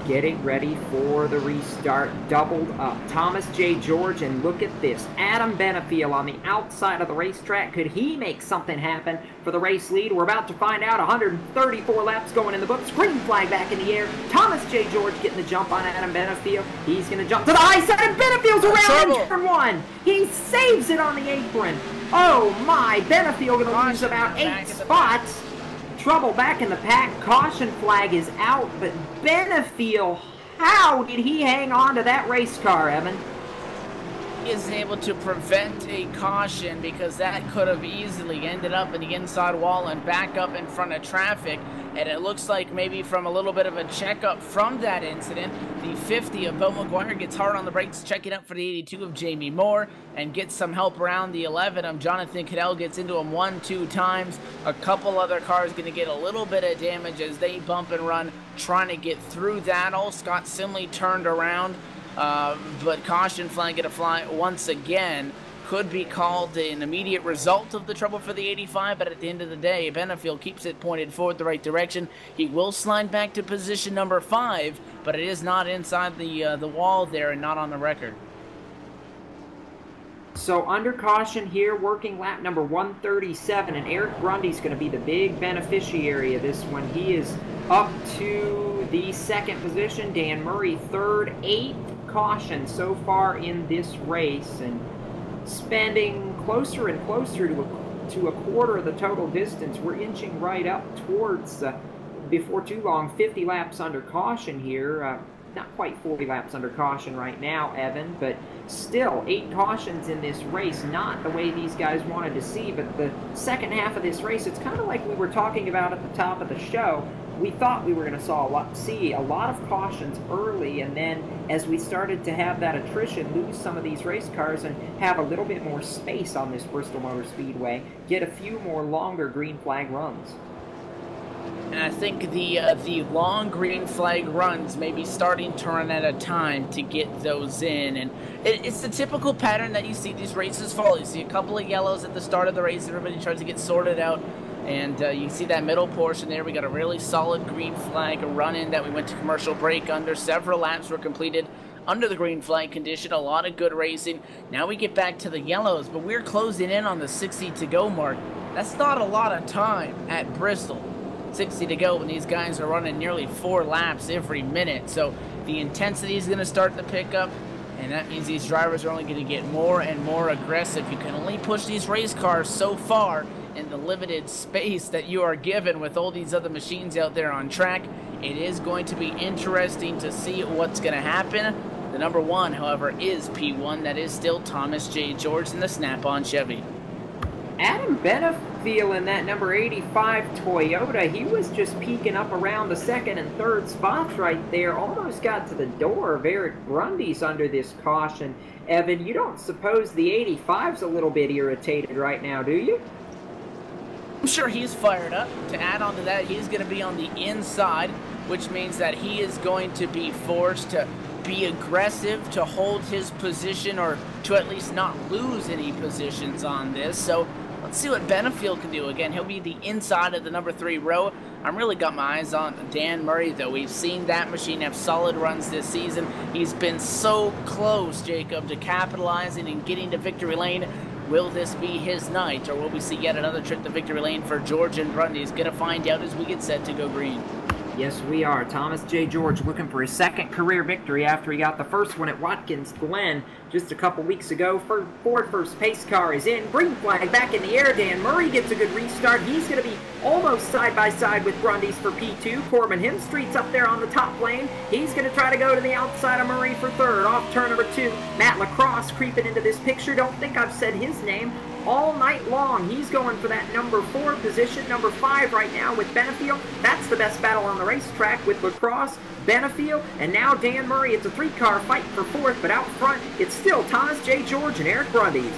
Getting ready for the restart, doubled up. Thomas J. George, and look at this. Adam Benefiel on the outside of the racetrack. Could he make something happen for the race lead? We're about to find out. 134 laps going in the books. Green flag back in the air. Thomas J. George getting the jump on Adam Benefiel. He's going to jump to the high side, and Benefiel's around in turn 1. He saves it on the apron. Oh my, Benefiel going to lose about 8 spots. Trouble back in the pack. Caution flag is out, but Benefiel, how did he hang on to that race car, Evan? He is able to prevent a caution because that could have easily ended up in the inside wall and back up in front of traffic. And it looks like maybe from a little bit of a checkup from that incident, the 50 of Bo McGuire gets hard on the brakes, checking up for the 82 of Jamie Moore, and gets some help around the 11 of Jonathan Cadell, gets into him 1-2 times. A couple other cars going to get a little bit of damage as they bump and run, trying to get through that. All Scott Simley turned around, but caution flag going to fly once again. Could be called an immediate result of the trouble for the 85, but at the end of the day, Benefiel keeps it pointed forward the right direction. He will slide back to position number 5, but it is not inside the wall there and not on the record. So under caution here, working lap number 137, and Eric Brundys going to be the big beneficiary of this one. He is up to the 2nd position. Dan Murray 3rd, 8th caution so far in this race, and spending closer and closer to a quarter of the total distance. We're inching right up towards, before too long, 50 laps under caution here. not quite 40 laps under caution right now, Evan, but still 8 cautions in this race, not the way these guys wanted to see. But the second half of this race, it's kind of like we were talking about at the top of the show. We thought we were going to see a lot of cautions early, and then as we started to have that attrition, lose some of these race cars and have a little bit more space on this Bristol Motor Speedway, get a few more longer green flag runs. And I think the long green flag runs may be starting to run out of time to get those in. And it's the typical pattern that you see these races follow. You see a couple of yellows at the start of the race. Everybody tries to get sorted out. And you see that middle portion there. We got a really solid green flag run-in that we went to commercial break under. Several laps were completed under the green flag condition. A lot of good racing. Now we get back to the yellows, but we're closing in on the 60 to go mark. That's not a lot of time at Bristol. 60 to go when these guys are running nearly 4 laps every minute. So the intensity is going to start to pick up, and that means these drivers are only going to get more and more aggressive. You can only push these race cars so far in the limited space that you are given with all these other machines out there on track. It is going to be interesting to see what's going to happen. The number 1, however, is P1. That is still Thomas J. George in the Snap-on Chevy. Adam Benefiel in that number 85 Toyota, he was just peeking up around the 2nd and 3rd spots right there. Almost got to the door of Eric Grundy's under this caution. Evan, you don't suppose the 85's a little bit irritated right now, do you? I'm sure he's fired up. To add on to that, he's going to be on the inside, which means that he is going to be forced to be aggressive, to hold his position, or to at least not lose any positions on this. So let's see what Benefiel can do. Again, he'll be the inside of the number 3 row. I'm really got my eyes on Dan Murray, though. We've seen that machine have solid runs this season. He's been so close, Jacob, to capitalizing and getting to victory lane. Will this be his night, or will we see yet another trip to victory lane for George and Grundy? He's going to find out as we get set to go green. Yes, we are. Thomas J. George looking for his 2nd career victory after he got the first one at Watkins Glen just a couple weeks ago. Ford first pace car is in. Green flag back in the air. Dan Murray gets a good restart. He's going to be almost side-by-side with Grundy's for P2. Corbin Hemstreet's up there on the top lane. He's going to try to go to the outside of Murray for 3rd. Off turn number 2. Matt Lacrosse creeping into this picture. Don't think I've said his name all night long. He's going for that number 4 position. Number 5 right now with Benefiel. That's the best battle on the racetrack with Lacrosse, Benefiel, and now Dan Murray. It's a 3-car fight for 4th, but out front, it's still Thomas J. George and Eric Grundy.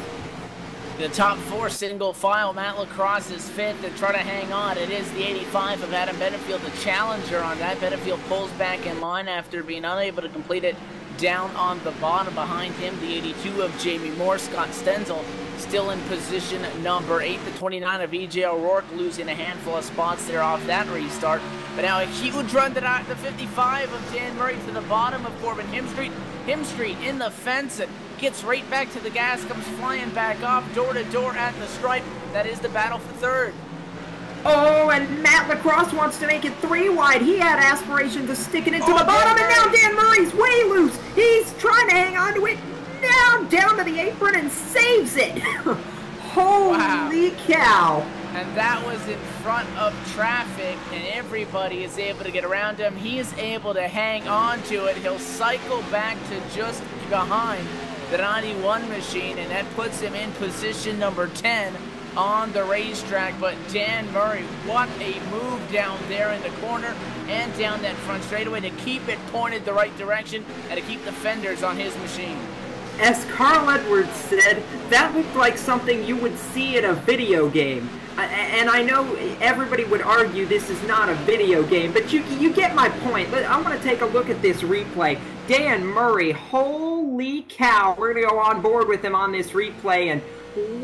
The top 4 single file. Matt Lacrosse is 5th. They're trying to hang on. It is the 85 of Adam Benefiel, the challenger on that. Benefiel pulls back in line after being unable to complete it down on the bottom. Behind him, the 82 of Jamie Moore. Scott Stenzel still in position number 8. The 29 of E.J. O'Rourke losing a handful of spots there off that restart. But now a huge run to the 55 of Dan Murray to the bottom of Corbin Hemstreet. Hemstreet in the fence and gets right back to the gas, comes flying back off, door to door at the stripe. That is the battle for 3rd. Oh, and Matt Lacrosse wants to make it 3 wide. He had aspirations of sticking it to the bottom, and now Dan Murray's way loose. He's trying to hang on to it. Now down to the apron and saves it. Holy cow. And that was in front of traffic, and everybody is able to get around him. He is able to hang on to it. He'll cycle back to just behind the 91 machine, and that puts him in position number 10 on the racetrack. But Dan Murray, what a move down there in the corner and down that front straightaway to keep it pointed the right direction and to keep the fenders on his machine. As Carl Edwards said, that looked like something you would see in a video game. And I know everybody would argue this is not a video game, but you get my point. I want to take a look at this replay. Dan Murray, holy cow. We're going to go on board with him on this replay, and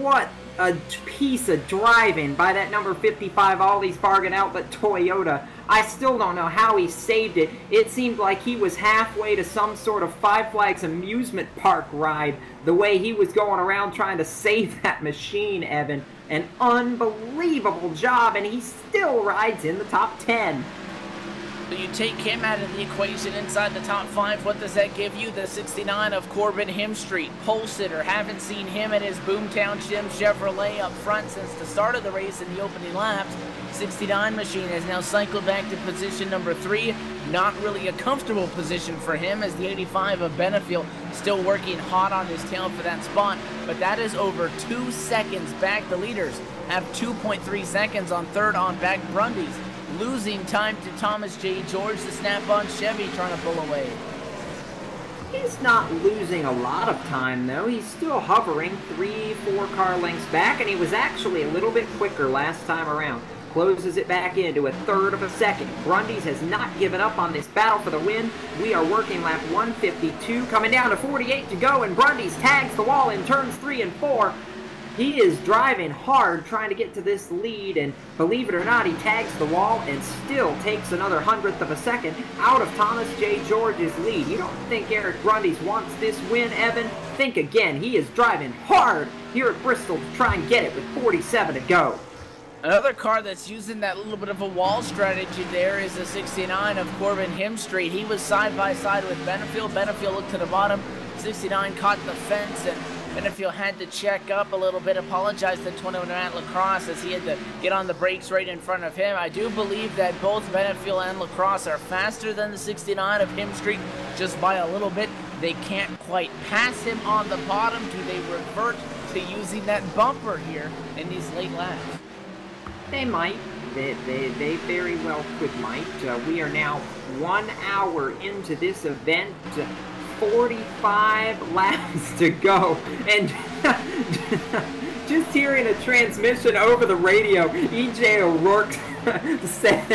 what a piece of driving by that number 55 Ollie's Bargain Outlet Toyota. I still don't know how he saved it. It seemed like he was halfway to some sort of Five Flags amusement park ride, the way he was going around trying to save that machine, Evan. An unbelievable job, and he still rides in the top 10. So you take him out of the equation inside the top 5. What does that give you? The 69 of Corbin Hemstreet, pole sitter. Haven't seen him at his Boomtown Jim Chevrolet up front since the start of the race in the opening laps. 69 machine has now cycled back to position number 3. Not really a comfortable position for him, as the 85 of Benefiel still working hot on his tail for that spot, but that is over 2 seconds back. The leaders have 2.3 seconds on third on back. Brundy's losing time to Thomas J. George, the snap-on Chevy, trying to pull away. He's not losing a lot of time, though. He's still hovering 3-4 car lengths back, and he was actually a little bit quicker last time around. Closes it back into a third of a second. Brundy's has not given up on this battle for the win. We are working lap 152, coming down to 48 to go, and Brundy's tags the wall in turns 3 and 4. He is driving hard, trying to get to this lead, and believe it or not, he tags the wall and still takes another 100th of a second out of Thomas J. George's lead. You don't think Eric Brundy's wants this win, Evan? Think again. He is driving hard here at Bristol to try and get it with 47 to go. Another car that's using that little bit of a wall strategy there is the 69 of Corbin Himstreet. He was side by side with Benefiel. Benefiel looked to the bottom. 69 caught the fence, and Benefiel had to check up a little bit, apologize to 21 Matt Lacrosse as he had to get on the brakes right in front of him. I do believe that both Benefiel and Lacrosse are faster than the 69 of Himstreet, just by a little bit. They can't quite pass him on the bottom. Do they revert to using that bumper here in these late laps? They might. They very well could might. We are now 1 hour into this event. 45 laps to go, and just hearing a transmission over the radio, E.J. O'Rourke said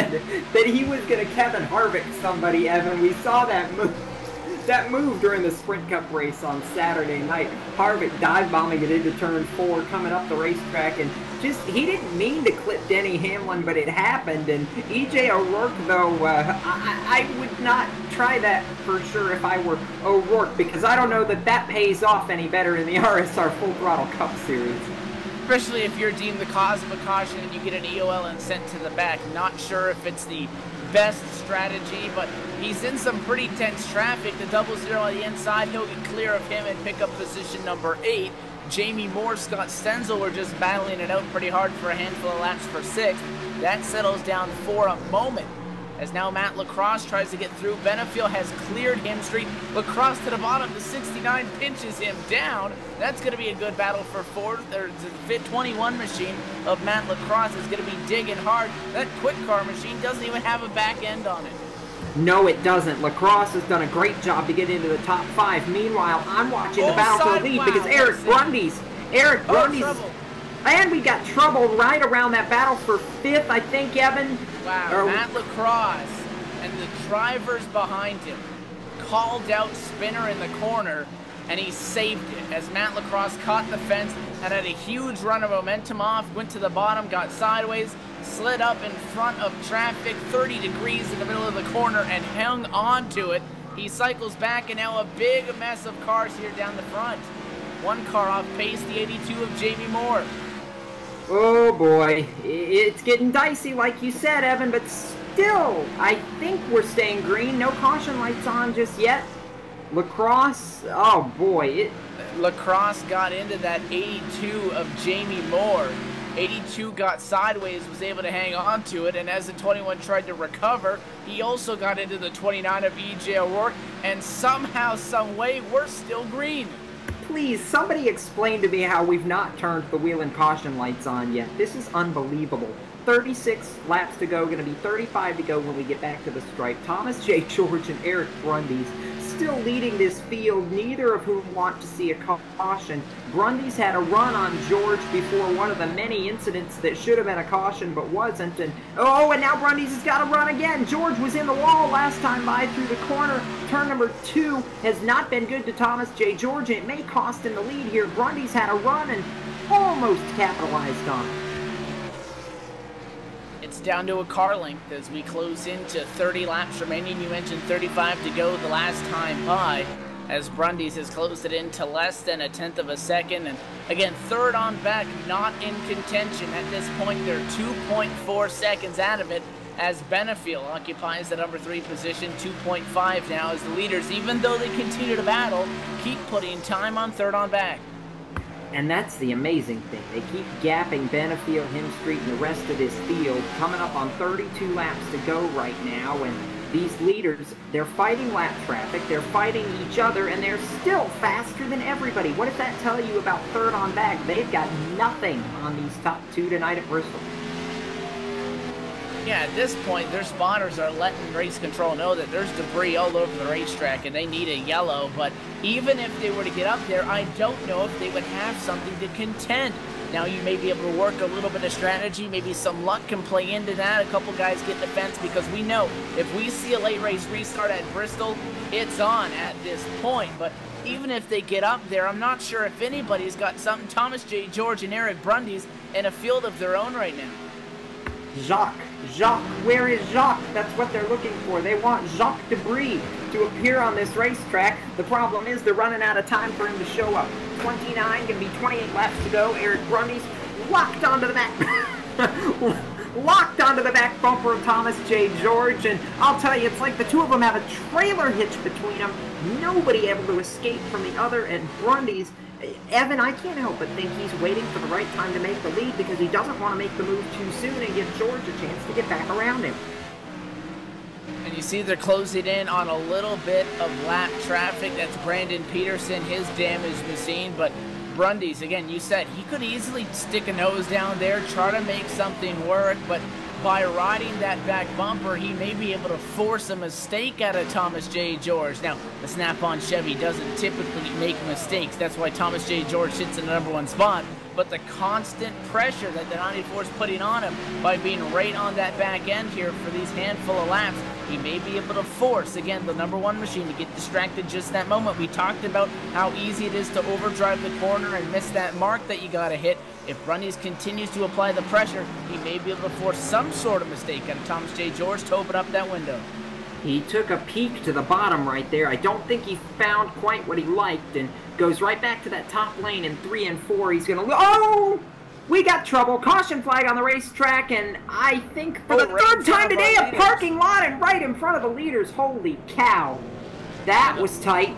that he was going to Kevin Harvick somebody, Evan. We saw that move during the Sprint Cup race on Saturday night. Harvick dive bombing it into turn 4, coming up the racetrack, and he didn't mean to clip Denny Hamlin, but it happened. And E.J. O'Rourke, though, I would not try that for sure if I were O'Rourke, because I don't know that pays off any better in the RSR Full Throttle Cup Series. Especially if you're deemed the cause of a caution and you get an EOL and sent to the back. Not sure if it's the best strategy, but he's in some pretty tense traffic. The 00 on the inside, he'll get clear of him and pick up position number 8. Jamie Moore, Scott Stenzel were just battling it out pretty hard for a handful of laps for 6th. That settles down for a moment, as now Matt Lacrosse tries to get through. Benefiel has cleared Himstreet. Lacrosse to the bottom. The 69 pinches him down. That's going to be a good battle for 4th. There's the Fit 21 machine of Matt Lacrosse is going to be digging hard. That quick car machine doesn't even have a back end on it. No, it doesn't. Lacrosse has done a great job to get into the top 5. Meanwhile, I'm watching the battle for the lead because Eric Brundy's, and we got trouble right around that battle for 5th, I think, Evan. Wow, Matt Lacrosse and the drivers behind him called out Spinner in the corner, and he saved it as Matt Lacrosse caught the fence and had a huge run of momentum off, went to the bottom, got sideways, slid up in front of traffic, 30 degrees in the middle of the corner, and hung on to it. He cycles back, and now a big mess of cars here down the front. One car off pace, the 82 of Jamie Moore. Oh boy, it's getting dicey like you said, Evan, but still, I think we're staying green. No caution lights on just yet. Lacrosse, oh boy. Lacrosse got into that 82 of Jamie Moore. 82 got sideways, was able to hang on to it, and as the 21 tried to recover, he also got into the 29 of E.J. O'Rourke, and somehow, some way, we're still green. Please, somebody explain to me how we've not turned the wheel and caution lights on yet. This is unbelievable. 36 laps to go, going to be 35 to go when we get back to the stripe. Thomas J. George and Eric Brundy's still leading this field, neither of whom want to see a caution. Brundy's had a run on George before one of the many incidents that should have been a caution but wasn't. And now Brundy's has got a run again. George was in the wall last time by through the corner. Turn number 2 has not been good to Thomas J. George, and it may cost him the lead here. Brundy's had a run and almost capitalized on it. It's down to a car length as we close into 30 laps remaining. You mentioned 35 to go the last time by, as Brundy's has closed it into less than a 1/10 of a second. And again, third on back, not in contention at this point. They're 2.4 seconds out of it as Benefiel occupies the number 3 position. 2.5 now as the leaders, even though they continue to battle, keep putting time on third on back. And that's the amazing thing. They keep gapping Benefield, Hemstreet, and the rest of this field, coming up on 32 laps to go right now, and these leaders, they're fighting lap traffic, they're fighting each other, and they're still faster than everybody. What does that tell you about third on back? They've got nothing on these top two tonight at Bristol. Yeah, at this point, their spotters are letting race control know that there's debris all over the racetrack and they need a yellow, but even if they were to get up there, I don't know if they would have something to contend. Now, you may be able to work a little bit of strategy, maybe some luck can play into that, a couple guys get in the fence, because we know if we see a late race restart at Bristol, it's on at this point, but even if they get up there, I'm not sure if anybody's got something. Thomas J. George and Eric Brundy's in a field of their own right now. Jacques, where is Jacques? That's what they're looking for. They want Jacques Debris to appear on this racetrack. The problem is they're running out of time for him to show up. 29, gonna be 28 laps to go. Eric Brundy's locked onto the back. Locked onto the back bumper of Thomas J. George, and I'll tell you, it's like the two of them have a trailer hitch between them. Nobody able to escape from the other, and Brundy's, Evan, I can't help but think he's waiting for the right time to make the lead because he doesn't want to make the move too soon and give George a chance to get back around him. And you see they're closing in on a little bit of lap traffic. That's Brandon Peterson, his damaged machine, but Brundy's, again, you said he could easily stick a nose down there, try to make something work, but by riding that back bumper, he may be able to force a mistake out of Thomas J. George. Now, the Snap-on Chevy doesn't typically make mistakes. That's why Thomas J. George sits in the #1 spot. But the constant pressure that the 94 is putting on him by being right on that back end here for these handful of laps, he may be able to force, again, the #1 machine to get distracted just that moment. We talked about how easy it is to overdrive the corner and miss that mark that you got to hit. If Brundy's continues to apply the pressure, he may be able to force some sort of mistake out of Thomas J. George to open up that window. He took a peek to the bottom right there. I don't think he found quite what he liked and goes right back to that top lane in 3 and 4. He's going to... Oh! We got trouble. Caution flag on the racetrack, and I think for the third time today, a parking lot and right in front of the leaders. Holy cow. That was tight.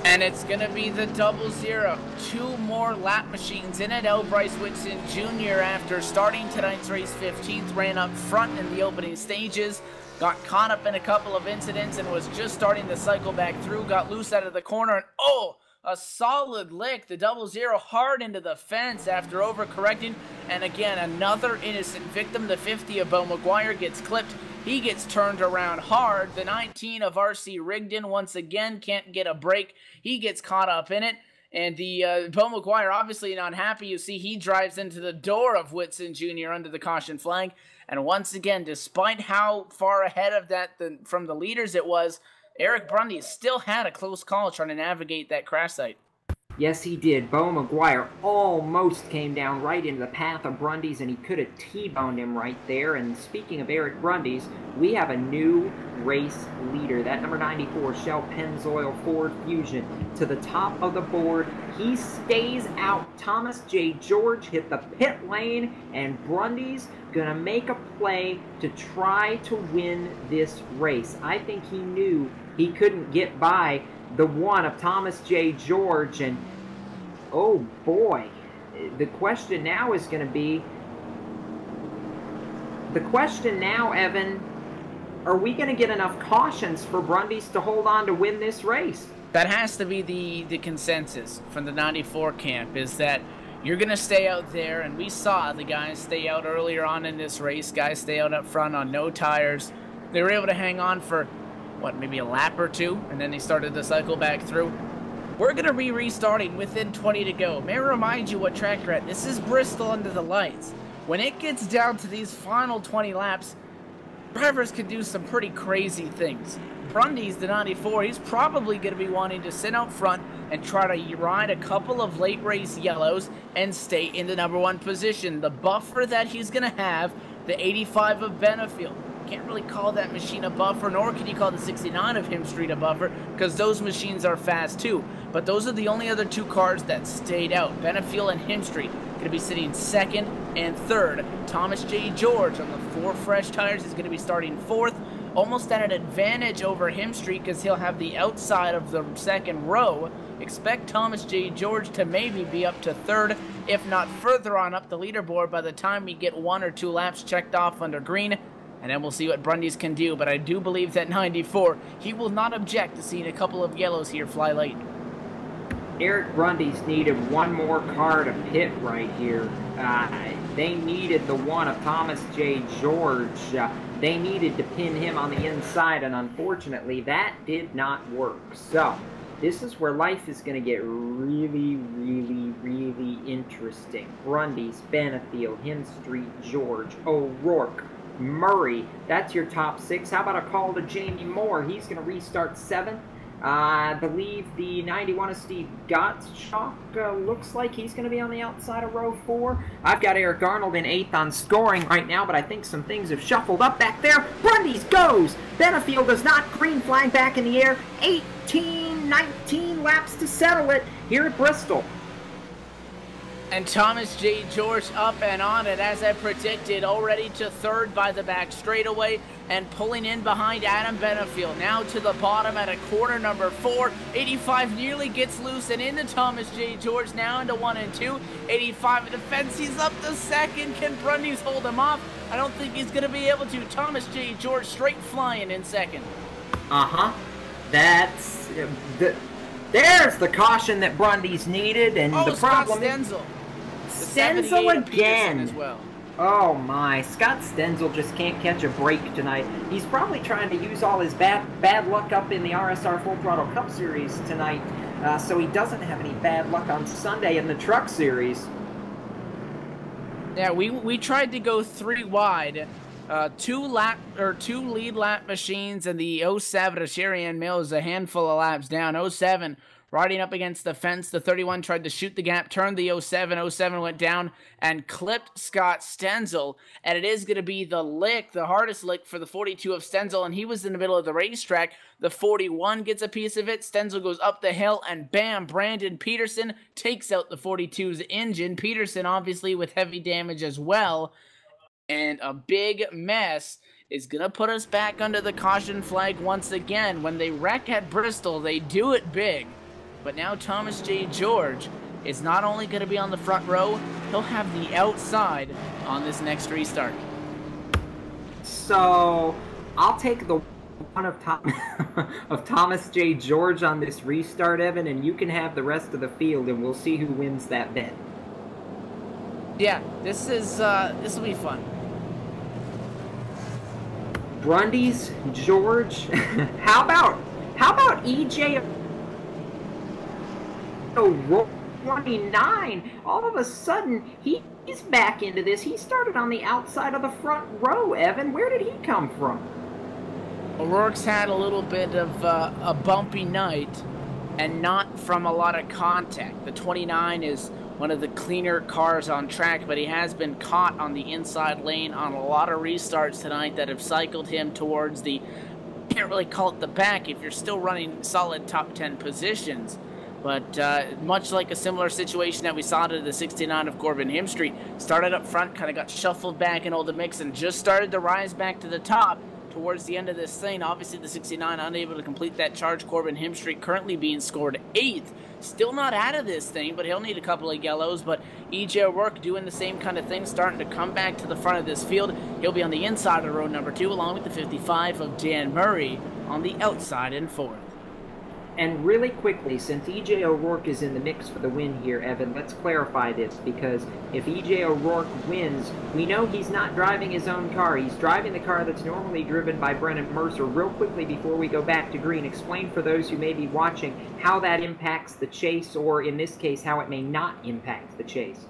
And it's going to be the 0-0. 2 more lap machines in it. L. Bryce Whitson Jr., after starting tonight's race 15th, ran up front in the opening stages, got caught up in a couple of incidents and was just starting to cycle back through, got loose out of the corner, and oh, a solid lick. The 0-0 hard into the fence after overcorrecting. And again, another innocent victim. The 50 of Beau McGuire gets clipped. He gets turned around hard. The 19 of R.C. Rigdon once again can't get a break. He gets caught up in it. And the Beau McGuire obviously not happy. You see he drives into the door of Whitson Jr. under the caution flag. And once again, despite how far ahead of that from the leaders it was, Eric Brundy still had a close call trying to navigate that crash site. Yes, he did. Beau McGuire almost came down right into the path of Brundy's, and he could have T-boned him right there. And speaking of Eric Brundy's, we have a new race leader. That number 94, Shell Pennzoil Ford Fusion, to the top of the board. He stays out. Thomas J. George hit the pit lane, and Brundy's gonna make a play to try to win this race. I think he knew he couldn't get by the one of Thomas J. George, and oh boy, the question now is going to be, Evan, are we going to get enough cautions for Brundy's to hold on to win this race? That has to be the consensus from the 94 camp, is that you're going to stay out there, and we saw the guys stay out earlier on in this race, guys stay out up front on no tires. They were able to hang on for what, maybe a lap or two, and then they started to cycle back through. We're going to be restarting within 20 to go. May I remind you what track you're at. This is Bristol under the lights. When it gets down to these final 20 laps, drivers can do some pretty crazy things. Brundy's the 94, he's probably going to be wanting to sit out front and try to ride a couple of late race yellows and stay in the #1 position. The buffer that he's going to have, the 85 of Benefield. Can't really call that machine a buffer, nor can you call the 69 of Hemstreet a buffer, because those machines are fast too. But those are the only other 2 cars that stayed out. Benefield and Hemstreet going to be sitting 2nd and 3rd. Thomas J. George on the 4 fresh tires is going to be starting 4th. almost at an advantage over Himstreet because he'll have the outside of the second row. Expect Thomas J. George to maybe be up to third, if not further on up the leaderboard by the time we get 1 or 2 laps checked off under green. And then we'll see what Brundys can do, but I do believe that 94, he will not object to seeing a couple of yellows here fly late. Eric Brundys needed one more car to pit right here. They needed the one of Thomas J. George. They needed to pin him on the inside, and unfortunately that did not work. So this is where life is going to get really, really, really interesting. Brundys, Benefield, Himstreet, George, O'Rourke, Murray. That's your top 6. How about a call to Jamie Moore? He's going to restart 7th. I believe the 91 of Steve Gottschalk looks like he's going to be on the outside of row 4. I've got Eric Arnold in 8th on scoring right now, but I think some things have shuffled up back there. Brundys goes! Benefield does not. Green flag back in the air. 18, 19 laps to settle it here at Bristol. And Thomas J. George up and on it, as I predicted, already to third by the back straightaway and pulling in behind Adam Benefield. Now to the bottom at a corner number 4. 85 nearly gets loose and into Thomas J. George, now into 1 and 2. 85 in defense, he's up to second. Can Brundys hold him off? I don't think he's going to be able to. Thomas J. George straight flying in second. That's... there's the caution that Brundys needed, and the problem is... Stenzel again. As well. Oh my, Scott Stenzel just can't catch a break tonight. He's probably trying to use all his bad luck up in the RSR Full Throttle Cup Series tonight, so he doesn't have any bad luck on Sunday in the Truck Series. Yeah, we tried to go 3 wide. 2 lead lap machines, and the 07 of Cherian Mills a handful of laps down. 07 riding up against the fence. The 31 tried to shoot the gap, turned the 07. 07 went down and clipped Scott Stenzel. And it is going to be the lick, the hardest lick for the 42 of Stenzel. And he was in the middle of the racetrack. The 41 gets a piece of it. Stenzel goes up the hill and bam, Brandon Peterson takes out the 42's engine. Peterson obviously with heavy damage as well. And a big mess is going to put us back under the caution flag once again. When they wreck at Bristol, they do it big. But now Thomas J. George is not only going to be on the front row, he'll have the outside on this next restart. So I'll take the one of Thomas J. George on this restart, Evan, and you can have the rest of the field, and we'll see who wins that bet. Yeah, this will be fun. Brundys, George. How about EJ? 29. All of a sudden, he's back into this. He started on the outside of the front row, Evan. Where did he come from? O'Rourke's had a little bit of a bumpy night, and not from a lot of contact. The 29 is one of the cleaner cars on track, but he has been caught on the inside lane on a lot of restarts tonight that have cycled him towards the, can't really call it the back if you're still running solid top 10 positions. But much like a similar situation that we saw to the 69 of Corbin Himstreet, started up front, kind of got shuffled back into the mix, and just started to rise back to the top towards the end of this thing. Obviously, the 69 unable to complete that charge. Corbin Himstreet currently being scored 8th. Still not out of this thing, but he'll need a couple of yellows. But EJ O'Rourke doing the same kind of thing, starting to come back to the front of this field. He'll be on the inside of row number 2, along with the 55 of Dan Murray on the outside in 4th. And really quickly, since EJ O'Rourke is in the mix for the win here, Evan, let's clarify this, because if EJ O'Rourke wins, we know he's not driving his own car. He's driving the car that's normally driven by Brennan Mercer. Real quickly before we go back to green, explain for those who may be watching how that impacts the chase, or in this case, how it may not impact the chase.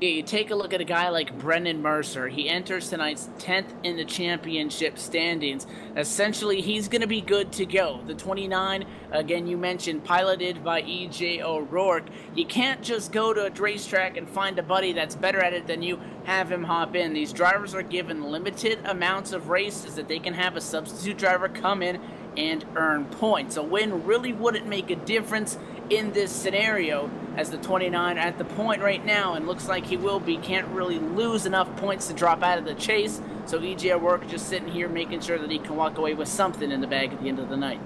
Yeah, you take a look at a guy like Brendan Mercer. He enters tonight's 10th in the championship standings. Essentially, he's going to be good to go. The 29, again, you mentioned, piloted by EJ O'Rourke. You can't just go to a racetrack and find a buddy that's better at it than you, have him hop in. These drivers are given limited amounts of races that they can have a substitute driver come in and earn points. A win really wouldn't make a difference in this scenario, as the 29 at the point right now, and looks like he will be, can't really lose enough points to drop out of the chase. So EJ O'Rourke just sitting here making sure that he can walk away with something in the bag at the end of the night.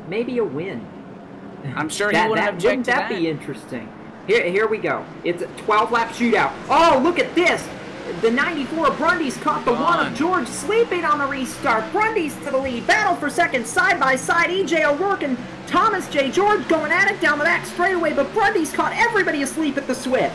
Maybe a win. I'm sure he wouldn't object to that. Wouldn't that be interesting? Here we go. It's a 12-lap shootout. Oh, look at this. The 94 of Brundy's caught the one of George sleeping on the restart. Brundy's to the lead. Battle for second side by side. EJ O'Rourke and Thomas J. George going at it down the back straightaway, but Brundy's caught everybody asleep at the switch.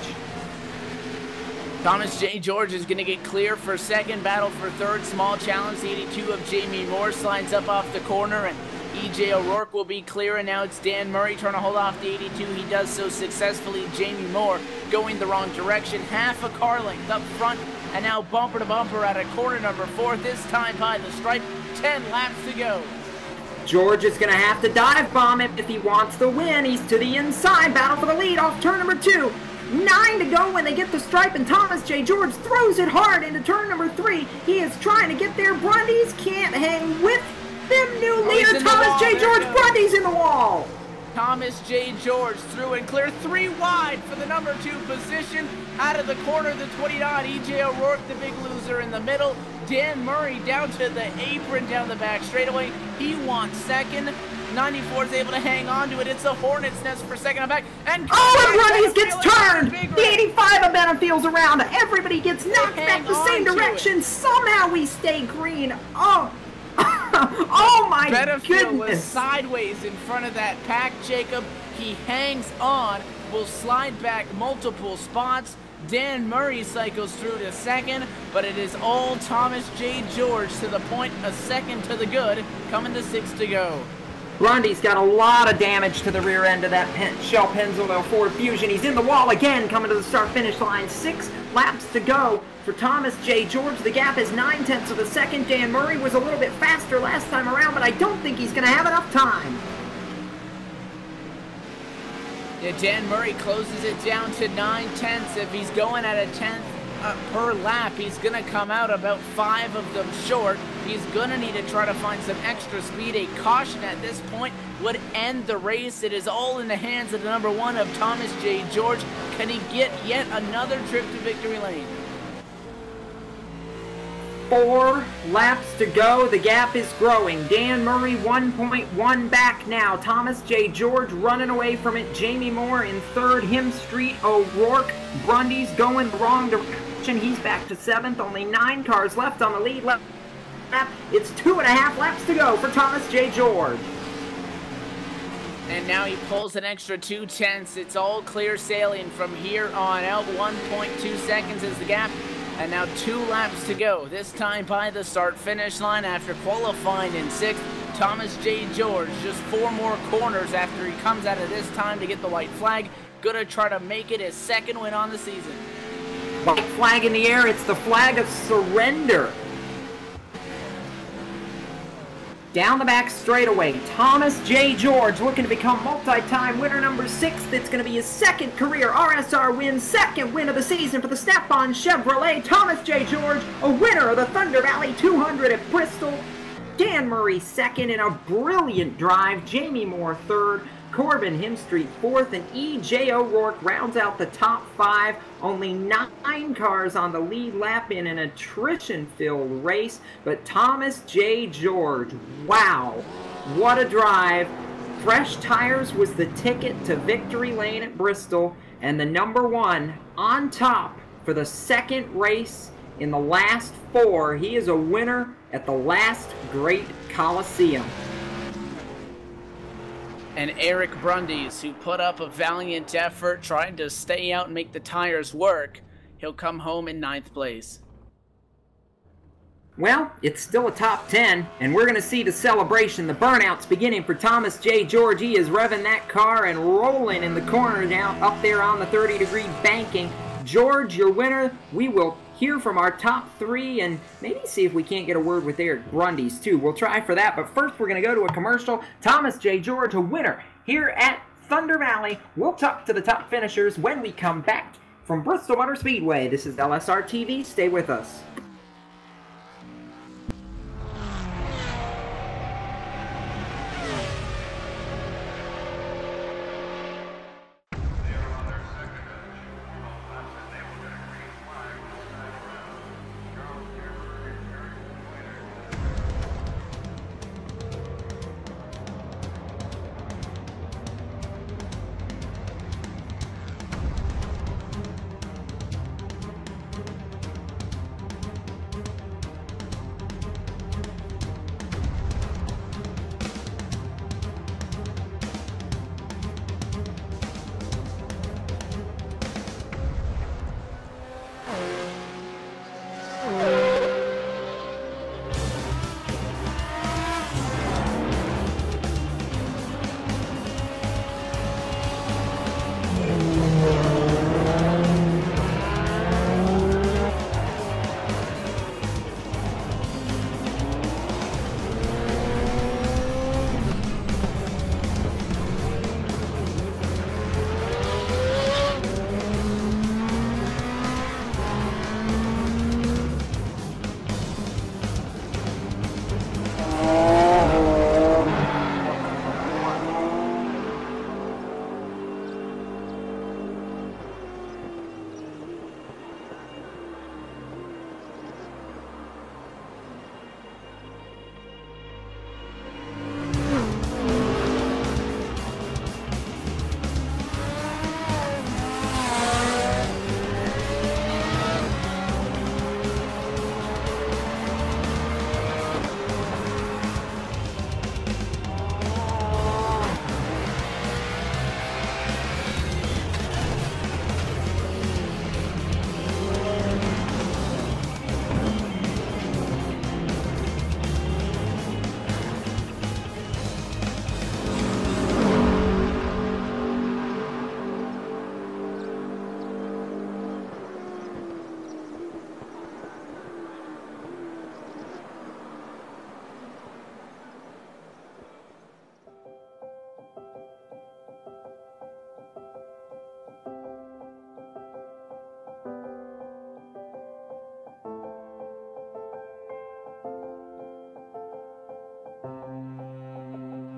Thomas J. George is going to get clear for second. Battle for third. Small challenge. The 82 of Jamie Moore slides up off the corner, and EJ O'Rourke will be clear, and now it's Dan Murray trying to hold off the 82. He does so successfully. Jamie Moore going the wrong direction. Half a car length up front, and now bumper to bumper at a corner number 4. This time by the stripe. 10 laps to go. George is going to have to dive bomb it if he wants the win. He's to the inside. Battle for the lead off turn number 2. 9 to go when they get the stripe, and Thomas J. George throws it hard into turn number 3. He is trying to get there. Brundy's can't hang with them. New leader Thomas J. George. Brundy's in the wall. Thomas J. George through and clear, 3 wide for the number 2 position. Out of the corner, the 29, EJ O'Rourke, the big loser in the middle. Dan Murray down to the apron down the back straightaway. He wants second. 94 is able to hang on to it. It's a hornet's nest for second and back. And Brundy's gets turned. The 85 of Benefield's around. Everybody gets knocked back the same direction. Somehow we stay green. Oh. Oh my Benefield was goodness. sideways in front of that pack, Jacob. He hangs on, will slide back multiple spots. Dan Murray cycles through to second, but it is all Thomas J. George to the point, a second to the good, coming to 6 to go. Brundy's got a lot of damage to the rear end of that Shell Pennzoil Ford Fusion. He's in the wall again, coming to the start-finish line. 6 laps to go for Thomas J. George. The gap is 9/10 of a second. Dan Murray was a little bit faster last time around, but I don't think he's going to have enough time. Yeah, Dan Murray closes it down to 9/10. If he's going at a 10th per lap, he's going to come out about 5 of them short. He's going to need to try to find some extra speed. A caution at this point would end the race. It is all in the hands of the number 1 of Thomas J. George. Can he get yet another trip to victory lane? 4 laps to go. The gap is growing. Dan Murray 1.1 back now. Thomas J. George running away from it. Jamie Moore in third. Him Street O'Rourke. Brundy's going the wrong direction. He's back to 7th. Only 9 cars left on the lead lap. It's 2.5 laps to go for Thomas J. George. And now he pulls an extra 2/10. It's all clear sailing from here on out. 1.2 seconds is the gap. And now 2 laps to go, this time by the start-finish line after qualifying in 6th. Thomas J. George, just 4 more corners after he comes out of this time to get the white flag. Gonna try to make it his 2nd win on the season. White flag in the air, it's the flag of surrender. Down the back straightaway, Thomas J. George looking to become multi-time winner number 6. It's going to be his 2nd career RSR win, 2nd win of the season for the Snap-on Chevrolet. Thomas J. George, a winner of the Thunder Valley 200 at Bristol. Dan Murray 2nd in a brilliant drive. Jamie Moore 3rd. Corbin Himstreet 4th, and E.J. O'Rourke rounds out the top 5. Only 9 cars on the lead lap in an attrition-filled race, but Thomas J. George, wow, what a drive. Fresh tires was the ticket to victory lane at Bristol, and the number 1 on top for the 2nd race in the last 4. He is a winner at the last great Coliseum. And Eric Brundy's, who put up a valiant effort trying to stay out and make the tires work, he'll come home in 9th place. Well, it's still a top 10, and we're going to see the celebration, the burnouts beginning for Thomas J. George. He is revving that car and rolling in the corner down up there on the 30-degree banking. George, your winner. We will hear from our top 3 and maybe see if we can't get a word with Eric Brundy's too. We'll try for that, but first we're going to go to a commercial. Thomas J. George, a winner here at Thunder Valley. We'll talk to the top finishers when we come back from Bristol Motor Speedway. This is LSRTV. Stay with us.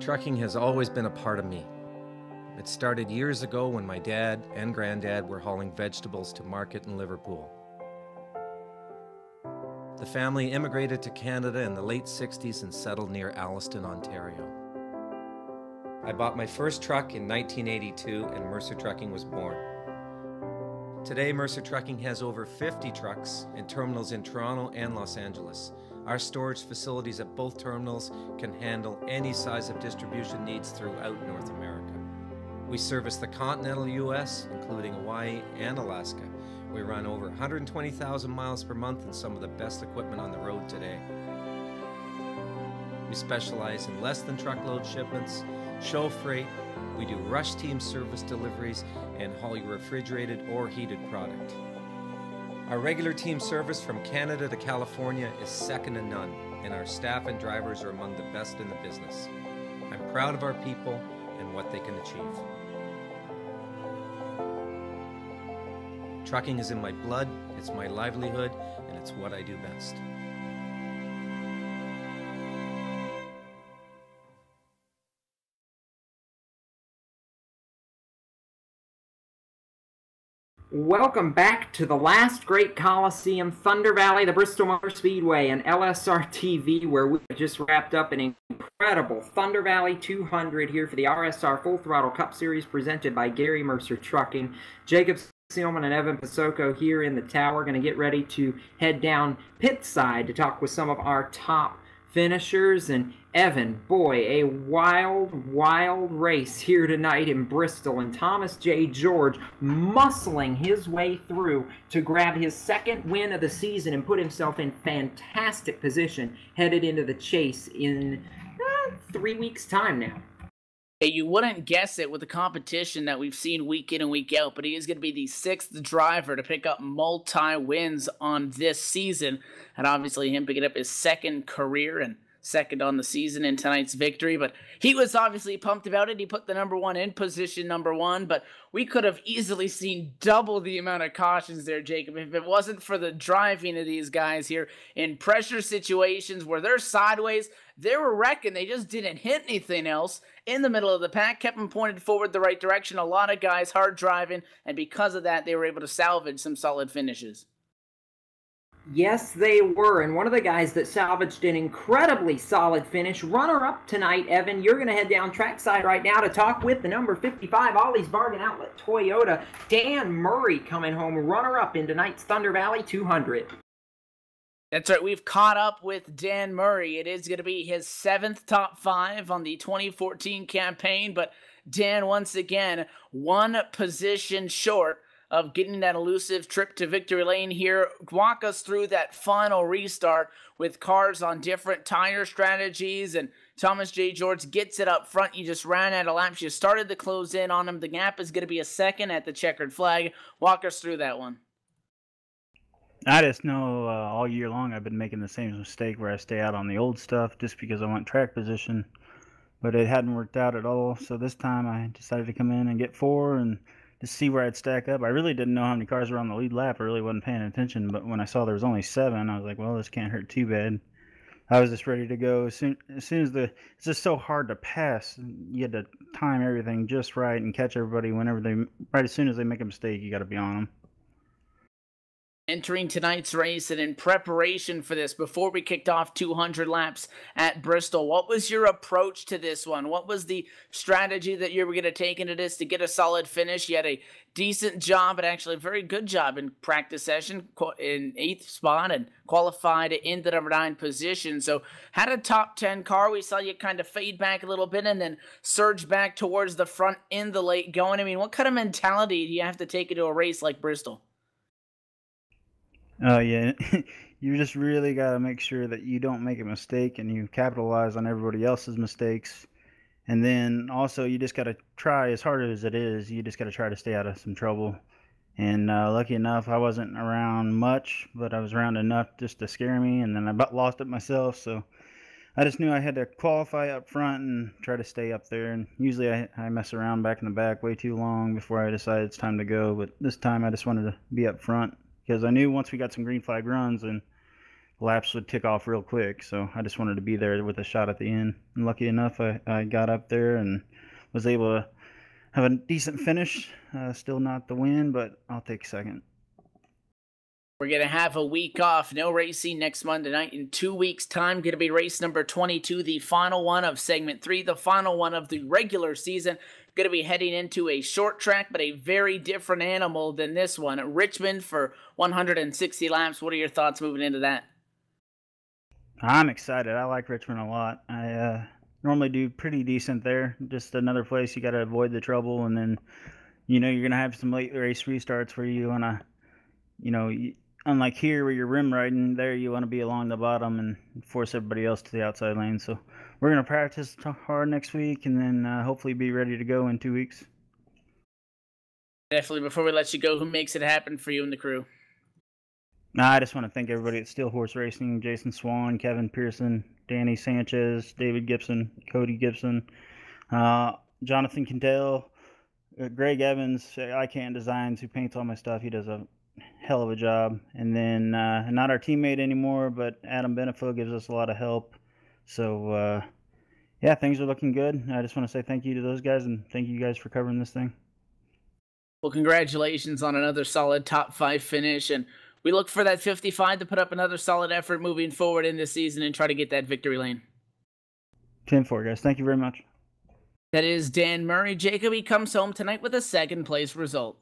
Trucking has always been a part of me. It started years ago when my dad and granddad were hauling vegetables to market in Liverpool. The family immigrated to Canada in the late 60s and settled near Alliston, Ontario. I bought my first truck in 1982 and Mercer Trucking was born. Today, Mercer Trucking has over 50 trucks in terminals in Toronto and Los Angeles. Our storage facilities at both terminals can handle any size of distribution needs throughout North America. We service the continental U.S., including Hawaii and Alaska. We run over 120,000 miles per month and some of the best equipment on the road today. We specialize in less than truckload shipments, show freight, we do rush team service deliveries, and haul your refrigerated or heated product. Our regular team service from Canada to California is second to none, and our staff and drivers are among the best in the business. I'm proud of our people and what they can achieve. Trucking is in my blood, it's my livelihood, and it's what I do best. Welcome back to the last great Coliseum, Thunder Valley, the Bristol Motor Speedway, and LSRTV, where we just wrapped up an incredible Thunder Valley 200 here for the RSR Full Throttle Cup Series presented by Garry Mercer Trucking. Jacob Seelman and Evan Pasoko here in the tower, going to get ready to head down pit side to talk with some of our top finishers. And Evan, boy, a wild race here tonight in Bristol, and Thomas J. George muscling his way through to grab his second win of the season and put himself in fantastic position headed into the chase in 3 weeks' time now. Hey, you wouldn't guess it with the competition that we've seen week in and week out, but he is going to be the 6th driver to pick up multi-wins on this season, and obviously him picking up his second career and second on the season in tonight's victory. But he was obviously pumped about it. He put the #1 in position #1, but we could have easily seen double the amount of cautions there, Jacob, if it wasn't for the driving of these guys here in pressure situations where they're sideways. They were wrecking. They just didn't hit anything else in the middle of the pack, kept them pointed forward the right direction. A lot of guys hard driving, and because of that, they were able to salvage some solid finishes. Yes, they were, and one of the guys that salvaged an incredibly solid finish, runner-up tonight, Evan, you're going to head down trackside right now to talk with the number 55 Ollie's Bargain Outlet Toyota, Dan Murray, coming home runner-up in tonight's Thunder Valley 200. That's right, we've caught up with Dan Murray. It is going to be his 7th top 5 on the 2014 campaign, but Dan, once again, 1 position short of getting that elusive trip to victory lane here. Walk us through that final restart with cars on different tire strategies, and Thomas J. George gets it up front. You just ran out of laps. You started to close in on him. The gap is going to be a second at the checkered flag. Walk us through that one. I just know all year long I've been making the same mistake where I stay out on the old stuff just because I want track position, but it hadn't worked out at all. So this time I decided to come in and get 4 and just see where I'd stack up. I really didn't know how many cars were on the lead lap. I really wasn't paying attention, but when I saw there was only 7, I was like, well, this can't hurt too bad. I was just ready to go as soon as it's just so hard to pass. You had to time everything just right and catch everybody right as soon as they make a mistake, you got to be on them. Entering tonight's race and in preparation for this, before we kicked off 200 laps at Bristol, what was your approach to this one? What was the strategy that you were going to take into this to get a solid finish? You had a decent job, and actually a very good job in practice session in 8th spot and qualified in the #9 position. So had a top 10 car. We saw you kind of fade back a little bit and then surge back towards the front in the late going. I mean, what kind of mentality do you have to take into a race like Bristol? Oh, yeah. You just really got to make sure that you don't make a mistake and you capitalize on everybody else's mistakes. And then also you just got to try, as hard as it is, you just got to try to stay out of some trouble. And lucky enough, I wasn't around much, but I was around enough just to scare me, and then I about lost it myself. So I just knew I had to qualify up front and try to stay up there. And usually I mess around back in the back way too long before I decide it's time to go. But this time I just wanted to be up front, because I knew once we got some green flag runs and laps would tick off real quick. So I just wanted to be there with a shot at the end. And lucky enough, I got up there and was able to have a decent finish. Still not the win, but I'll take second. We're going to have a week off. No racing next Monday night. In 2 weeks' time, going to be race number 22, the final one of segment 3, the final one of the regular season. Going to be heading into a short track, but a very different animal than this one. Richmond for 160 laps. What are your thoughts moving into that? I'm excited. I like Richmond a lot. I normally do pretty decent there. Just another place you got to avoid the trouble, and then, you're going to have some late race restarts where you want to, unlike here where you're rim riding, there you want to be along the bottom and force everybody else to the outside lane. So we're going to practice hard next week and then hopefully be ready to go in 2 weeks. Definitely. Before we let you go, who makes it happen for you and the crew? I just want to thank everybody at Steel Horse Racing, Jason Swan, Kevin Pearson, Danny Sanchez, David Gibson, Cody Gibson, Jonathan Kindell, Greg Evans, ICANN Designs, who paints all my stuff. He does a hell of a job. And then not our teammate anymore, but Adam Benefiel gives us a lot of help. So yeah, things are looking good. I just want to say thank you to those guys, and thank you guys for covering this thing. Well, congratulations on another solid top 5 finish, and we look for that 55 to put up another solid effort moving forward in this season and try to get that victory lane. 10-4, guys. Thank you very much. That is Dan Murray. Jacob, he comes home tonight with a second place result.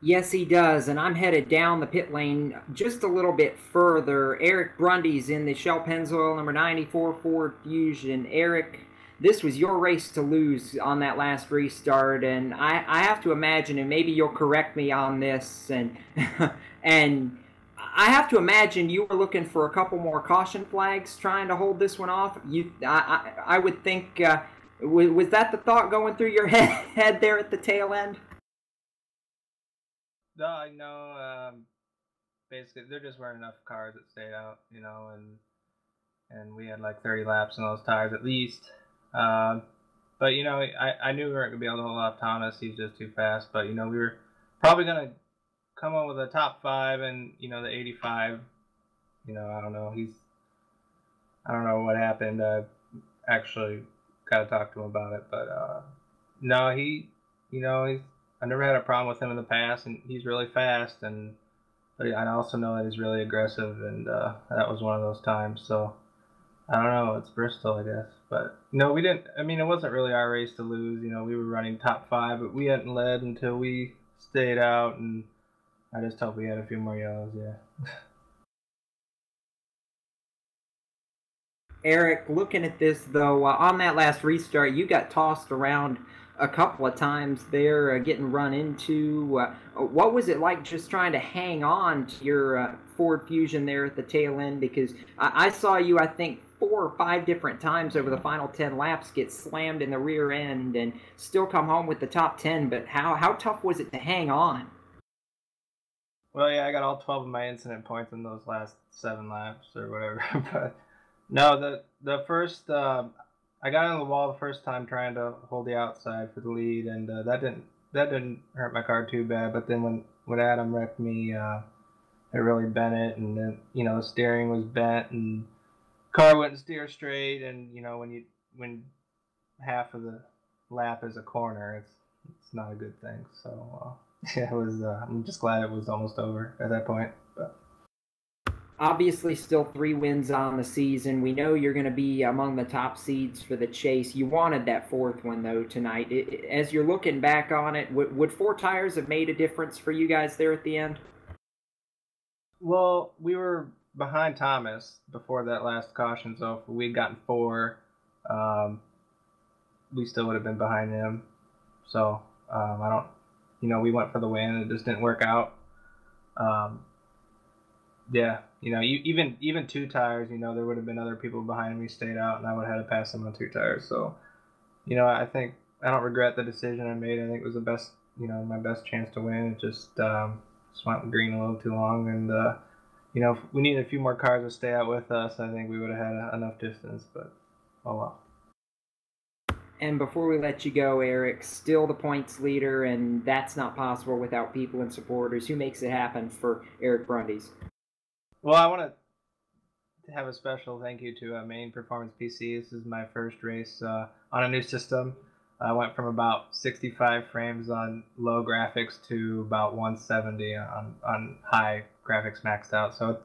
Yes, he does, and I'm headed down the pit lane just a little bit further. Eric Brundy's in the Shell Pennzoil number 94 Ford Fusion. Eric, this was your race to lose on that last restart, and I have to imagine, and maybe you'll correct me on this, and and I have to imagine you were looking for a couple more caution flags trying to hold this one off. I would think, was that the thought going through your head there at the tail end? No, basically there just weren't enough cars that stayed out, and we had like 30 laps in those tires at least. But I knew we weren't gonna be able to hold off Thomas. He's just too fast. But we were probably gonna come up with a top 5, and the 85. I don't know. I don't know what happened. I actually gotta talk to him about it. But no, he's. I never had a problem with him in the past, and he's really fast, but I also know that he's really aggressive, and that was one of those times. So I don't know. It's Bristol, I guess. But we didn't. I mean, it wasn't really our race to lose. We were running top 5, but we hadn't led until we stayed out, and I just hope we had a few more yellows. Yeah. Eric, looking at this though, on that last restart, you got tossed around a couple of times there, getting run into. What was it like just trying to hang on to your Ford Fusion there at the tail end? Because I saw you, I think, 4 or 5 different times over the final 10 laps get slammed in the rear end and still come home with the top 10. But how tough was it to hang on? Well, yeah, I got all 12 of my incident points in those last 7 laps or whatever. But no, the first. I got on the wall the first time trying to hold the outside for the lead, and that didn't hurt my car too bad. But then when Adam wrecked me, it really bent it, and then the steering was bent, and car wouldn't steer straight, and when half of the lap is a corner, it's not a good thing. So yeah, it was. I'm just glad it was almost over at that point. But. Obviously, still 3 wins on the season. We know you're going to be among the top seeds for the chase. You wanted that 4th one, though, tonight. As you're looking back on it, would 4 tires have made a difference for you guys there at the end? Well, we were behind Thomas before that last caution, so if we'd gotten 4, we still would have been behind him. So, I don't, we went for the win. It just didn't work out. Yeah, even 2 tires, there would have been other people behind me stayed out, and I would have had to pass them on 2 tires. So, I think I don't regret the decision I made. I think it was the best, my best chance to win. It just went green a little too long, and if we needed a few more cars to stay out with us, I think we would have had enough distance. But oh well. And before we let you go, Eric, still the points leader, and that's not possible without people and supporters. Who makes it happen for Eric Brundy's? Well, I want to have a special thank you to Main Performance PC. This is my first race on a new system. I went from about 65 frames on low graphics to about 170 on high graphics maxed out. So it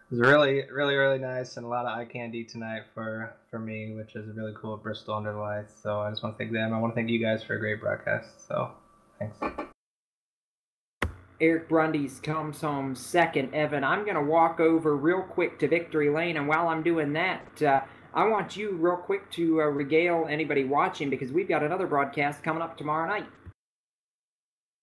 was really, really, really nice, and a lot of eye candy tonight for me, which is really cool at Bristol under the lights. So I just want to thank them. I want to thank you guys for a great broadcast. So thanks. Eric Brundy's comes home second. Evan, I'm going to walk over real quick to Victory Lane, and while I'm doing that, I want you real quick to regale anybody watching, because we've got another broadcast coming up tomorrow night.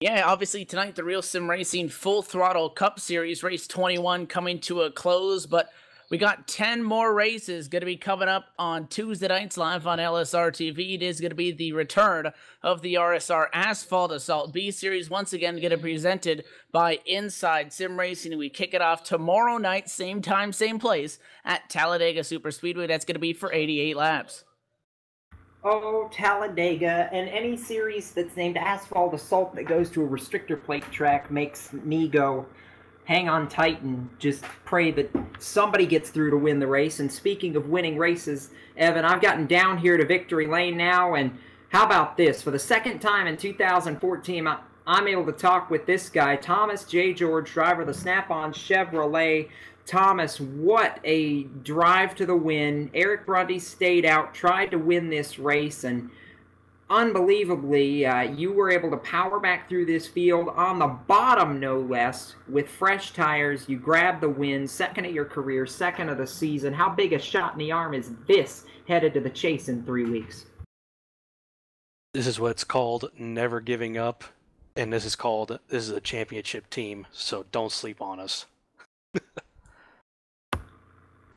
Yeah, obviously tonight the Real Sim Racing Full Throttle Cup Series, race 21 coming to a close, but we got 10 more races going to be coming up on Tuesday nights live on LSRTV. It is going to be the return of the RSR Asphalt Assault B Series, once again going to be presented by Inside Sim Racing, and we kick it off tomorrow night, same time, same place, at Talladega Superspeedway. That's going to be for 88 laps. Oh, Talladega, and any series that's named Asphalt Assault that goes to a restrictor plate track makes me go, hang on tight and just pray that somebody gets through to win the race. And speaking of winning races, Evan, I've gotten down here to Victory Lane now, and how about this? For the second time in 2014, I'm able to talk with this guy, Thomas J. George, driver of the Snap-on Chevrolet. Thomas, what a drive to the win. Eric Brundy stayed out, tried to win this race, and unbelievably, you were able to power back through this field on the bottom, no less, with fresh tires. You grabbed the win, second of your career, second of the season. How big a shot in the arm is this headed to the chase in 3 weeks? This is what's called never giving up, and this is a championship team, so don't sleep on us.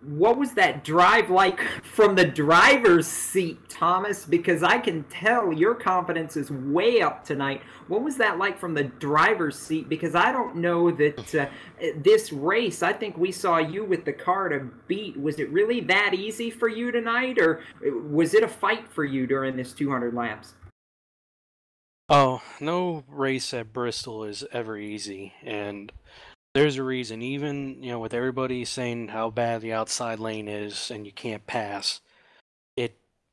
What was that drive like from the driver's seat, Thomas? Because I can tell your confidence is way up tonight. What was that like from the driver's seat? Because I don't know that this race, I think we saw you with the car to beat. Was it really that easy for you tonight, or was it a fight for you during this 200 laps? Oh, no race at Bristol is ever easy, and there's a reason. Even, with everybody saying how bad the outside lane is and you can't pass,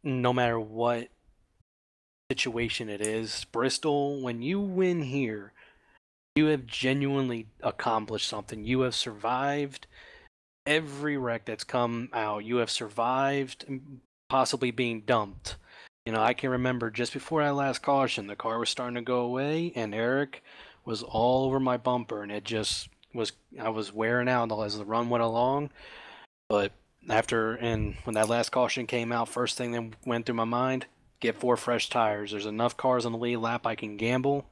no matter what situation it is, Bristol, when you win here, you have genuinely accomplished something. You have survived every wreck that's come out. You have survived possibly being dumped. I can remember just before that last caution, the car was starting to go away, and Eric was all over my bumper, and I was wearing out as the run went along. But when that last caution came out, first thing that went through my mind, get 4 fresh tires. There's enough cars on the lead lap I can gamble.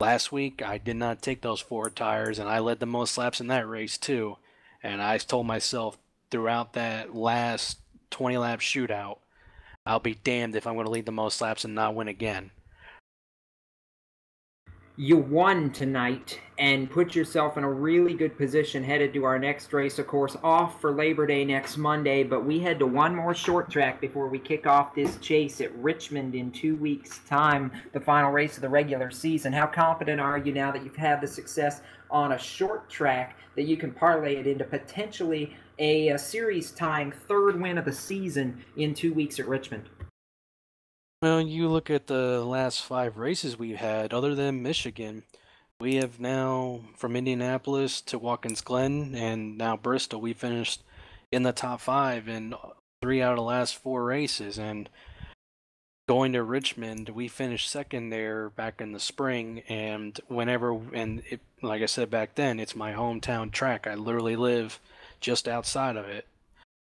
Last week, I did not take those 4 tires, and I led the most laps in that race too. And I told myself throughout that last 20-lap shootout, I'll be damned if I'm going to lead the most laps and not win again. You won tonight and put yourself in a really good position headed to our next race, of course, off for Labor Day next Monday, but we head to one more short track before we kick off this chase at Richmond in 2 weeks' time, the final race of the regular season. How confident are you now that you've had the success on a short track that you can parlay it into potentially a series-tying 3rd win of the season in 2 weeks at Richmond? Well, you look at the last 5 races we've had, other than Michigan, we have now, from Indianapolis to Watkins Glen and now Bristol, we finished in the top 5 in 3 out of the last 4 races. And going to Richmond, we finished second there back in the spring. And like I said back then, it's my hometown track. I literally live just outside of it.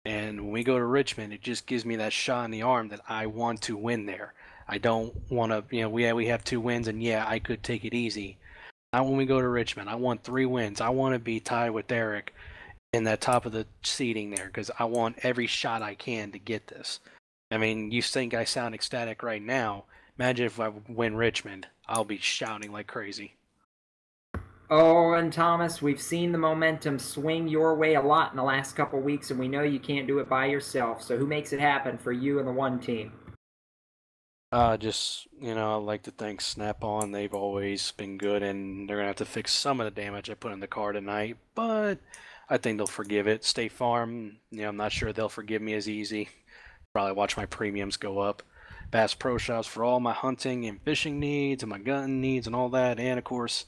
And when we go to Richmond, it just gives me that shot in the arm that I want to win there. I don't want to, we have 2 wins, and yeah, I could take it easy. Not when we go to Richmond. I want 3 wins. I want to be tied with Eric in that top of the seating there, because I want every shot I can to get this. I mean, you think I sound ecstatic right now. Imagine if I win Richmond. I'll be shouting like crazy. Oh, and Thomas, we've seen the momentum swing your way a lot in the last couple weeks, and we know you can't do it by yourself. So who makes it happen for you and the one team? I'd like to thank Snap-on. They've always been good, and they're going to have to fix some of the damage I put in the car tonight. But I think they'll forgive it. State Farm, I'm not sure they'll forgive me as easy. Probably watch my premiums go up. Bass Pro Shops for all my hunting and fishing needs and my gun needs and all that. And of course,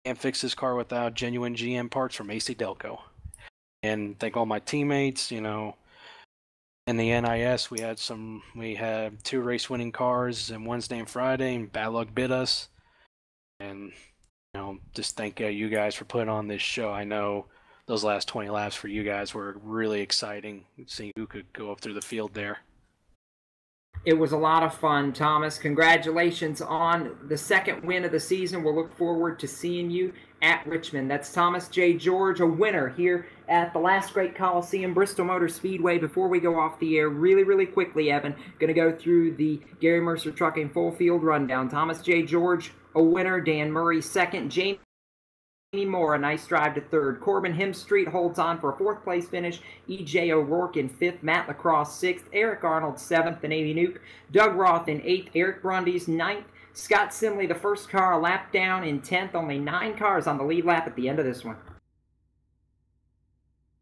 can't fix this car without genuine GM parts from AC Delco. And thank all my teammates, in the NIS we had 2 race winning cars and Wednesday and Friday, and bad luck bit us. And just thank you guys for putting on this show. I know those last 20 laps for you guys were really exciting, seeing who could go up through the field there. It was a lot of fun, Thomas. Congratulations on the second win of the season. We'll look forward to seeing you at Richmond. That's Thomas J. George, a winner here at the last great Coliseum, Bristol Motor Speedway. Before we go off the air, really quickly, Evan, going to go through the Garry Mercer Trucking full field rundown. Thomas J. George, a winner. Dan Murray, second. Jamie Moore, a nice drive to third. Corbin Hemstreet holds on for a 4th place finish. E.J. O'Rourke in 5th. Matt Lacrosse 6th. Eric Arnold 7th. The Navy Nuke. Doug Roth in 8th. Eric Brundy's 9th. Scott Simley, the first car, a lap down in 10th. Only 9 cars on the lead lap at the end of this one.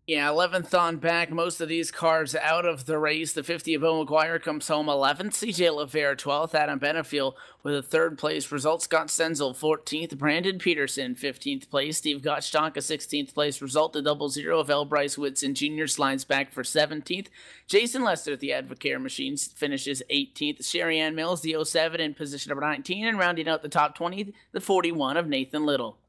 Yeah, 11th on back. Most of these cars out of the race. The 50 of Bo McGuire comes home 11th. CJ LaFere 12th. Adam Benefiel with a 3rd place result. Scott Stenzel 14th. Brandon Peterson 15th place. Steve Gottschalk a 16th place result. The 00 of L. Bryce Whitson Jr. slides back for 17th. Jason Lester at the Advocare Machines finishes 18th. Sherry Ann Mills, the 07 in position number 19. And rounding out the top 20, the 41 of Nathan Little.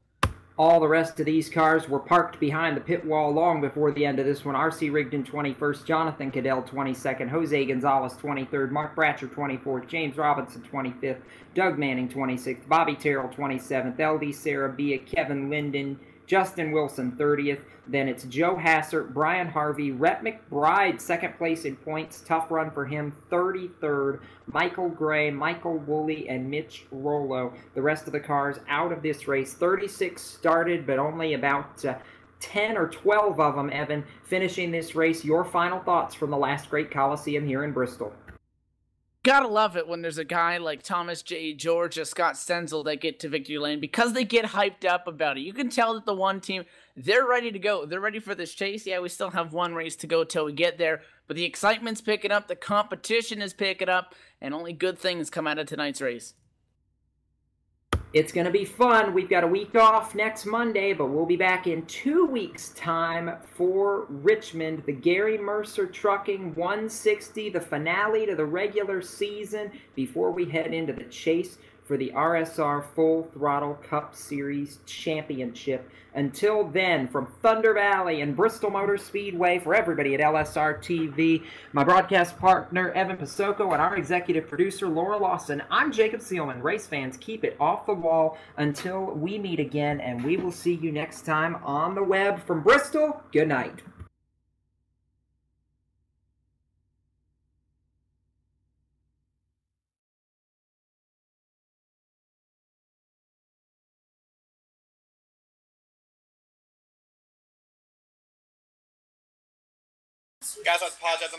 All the rest of these cars were parked behind the pit wall long before the end of this one. R.C. Rigdon 21st, Jonathan Cadell 22nd, Jose Gonzalez 23rd, Mark Bratcher 24th, James Robinson 25th, Doug Manning 26th, Bobby Terrell 27th, L.D. Sarabia, Kevin Linden, Justin Wilson 30th. Then it's Joe Hassert, Brian Harvey, Rhett McBride, 2nd place in points. Tough run for him, 33rd. Michael Gray, Michael Woolley, and Mitch Rollo. The rest of the cars out of this race. 36 started, but only about 10 or 12 of them, Evan, finishing this race. Your final thoughts from the last great Coliseum here in Bristol. Gotta love it when there's a guy like Thomas J. George or Scott Stenzel that get to victory lane because they get hyped up about it. You can tell that the one team, they're ready to go. They're ready for this chase. Yeah, we still have one race to go till we get there, but the excitement's picking up, the competition is picking up, and only good things come out of tonight's race. It's going to be fun. We've got a week off next Monday, but we'll be back in 2 weeks' time for Richmond. The Garry Mercer Trucking 160, the finale to the regular season before we head into the chase for the RSR Full Throttle Cup Series Championship. Until then, from Thunder Valley and Bristol Motor Speedway, for everybody at LSRTV, my broadcast partner, Evan Pasoko, and our executive producer, Laura Lawson, I'm Jacob Seelman. Race fans, keep it off the wall until we meet again, and we will see you next time on the web. From Bristol, good night. Guys, I apologize.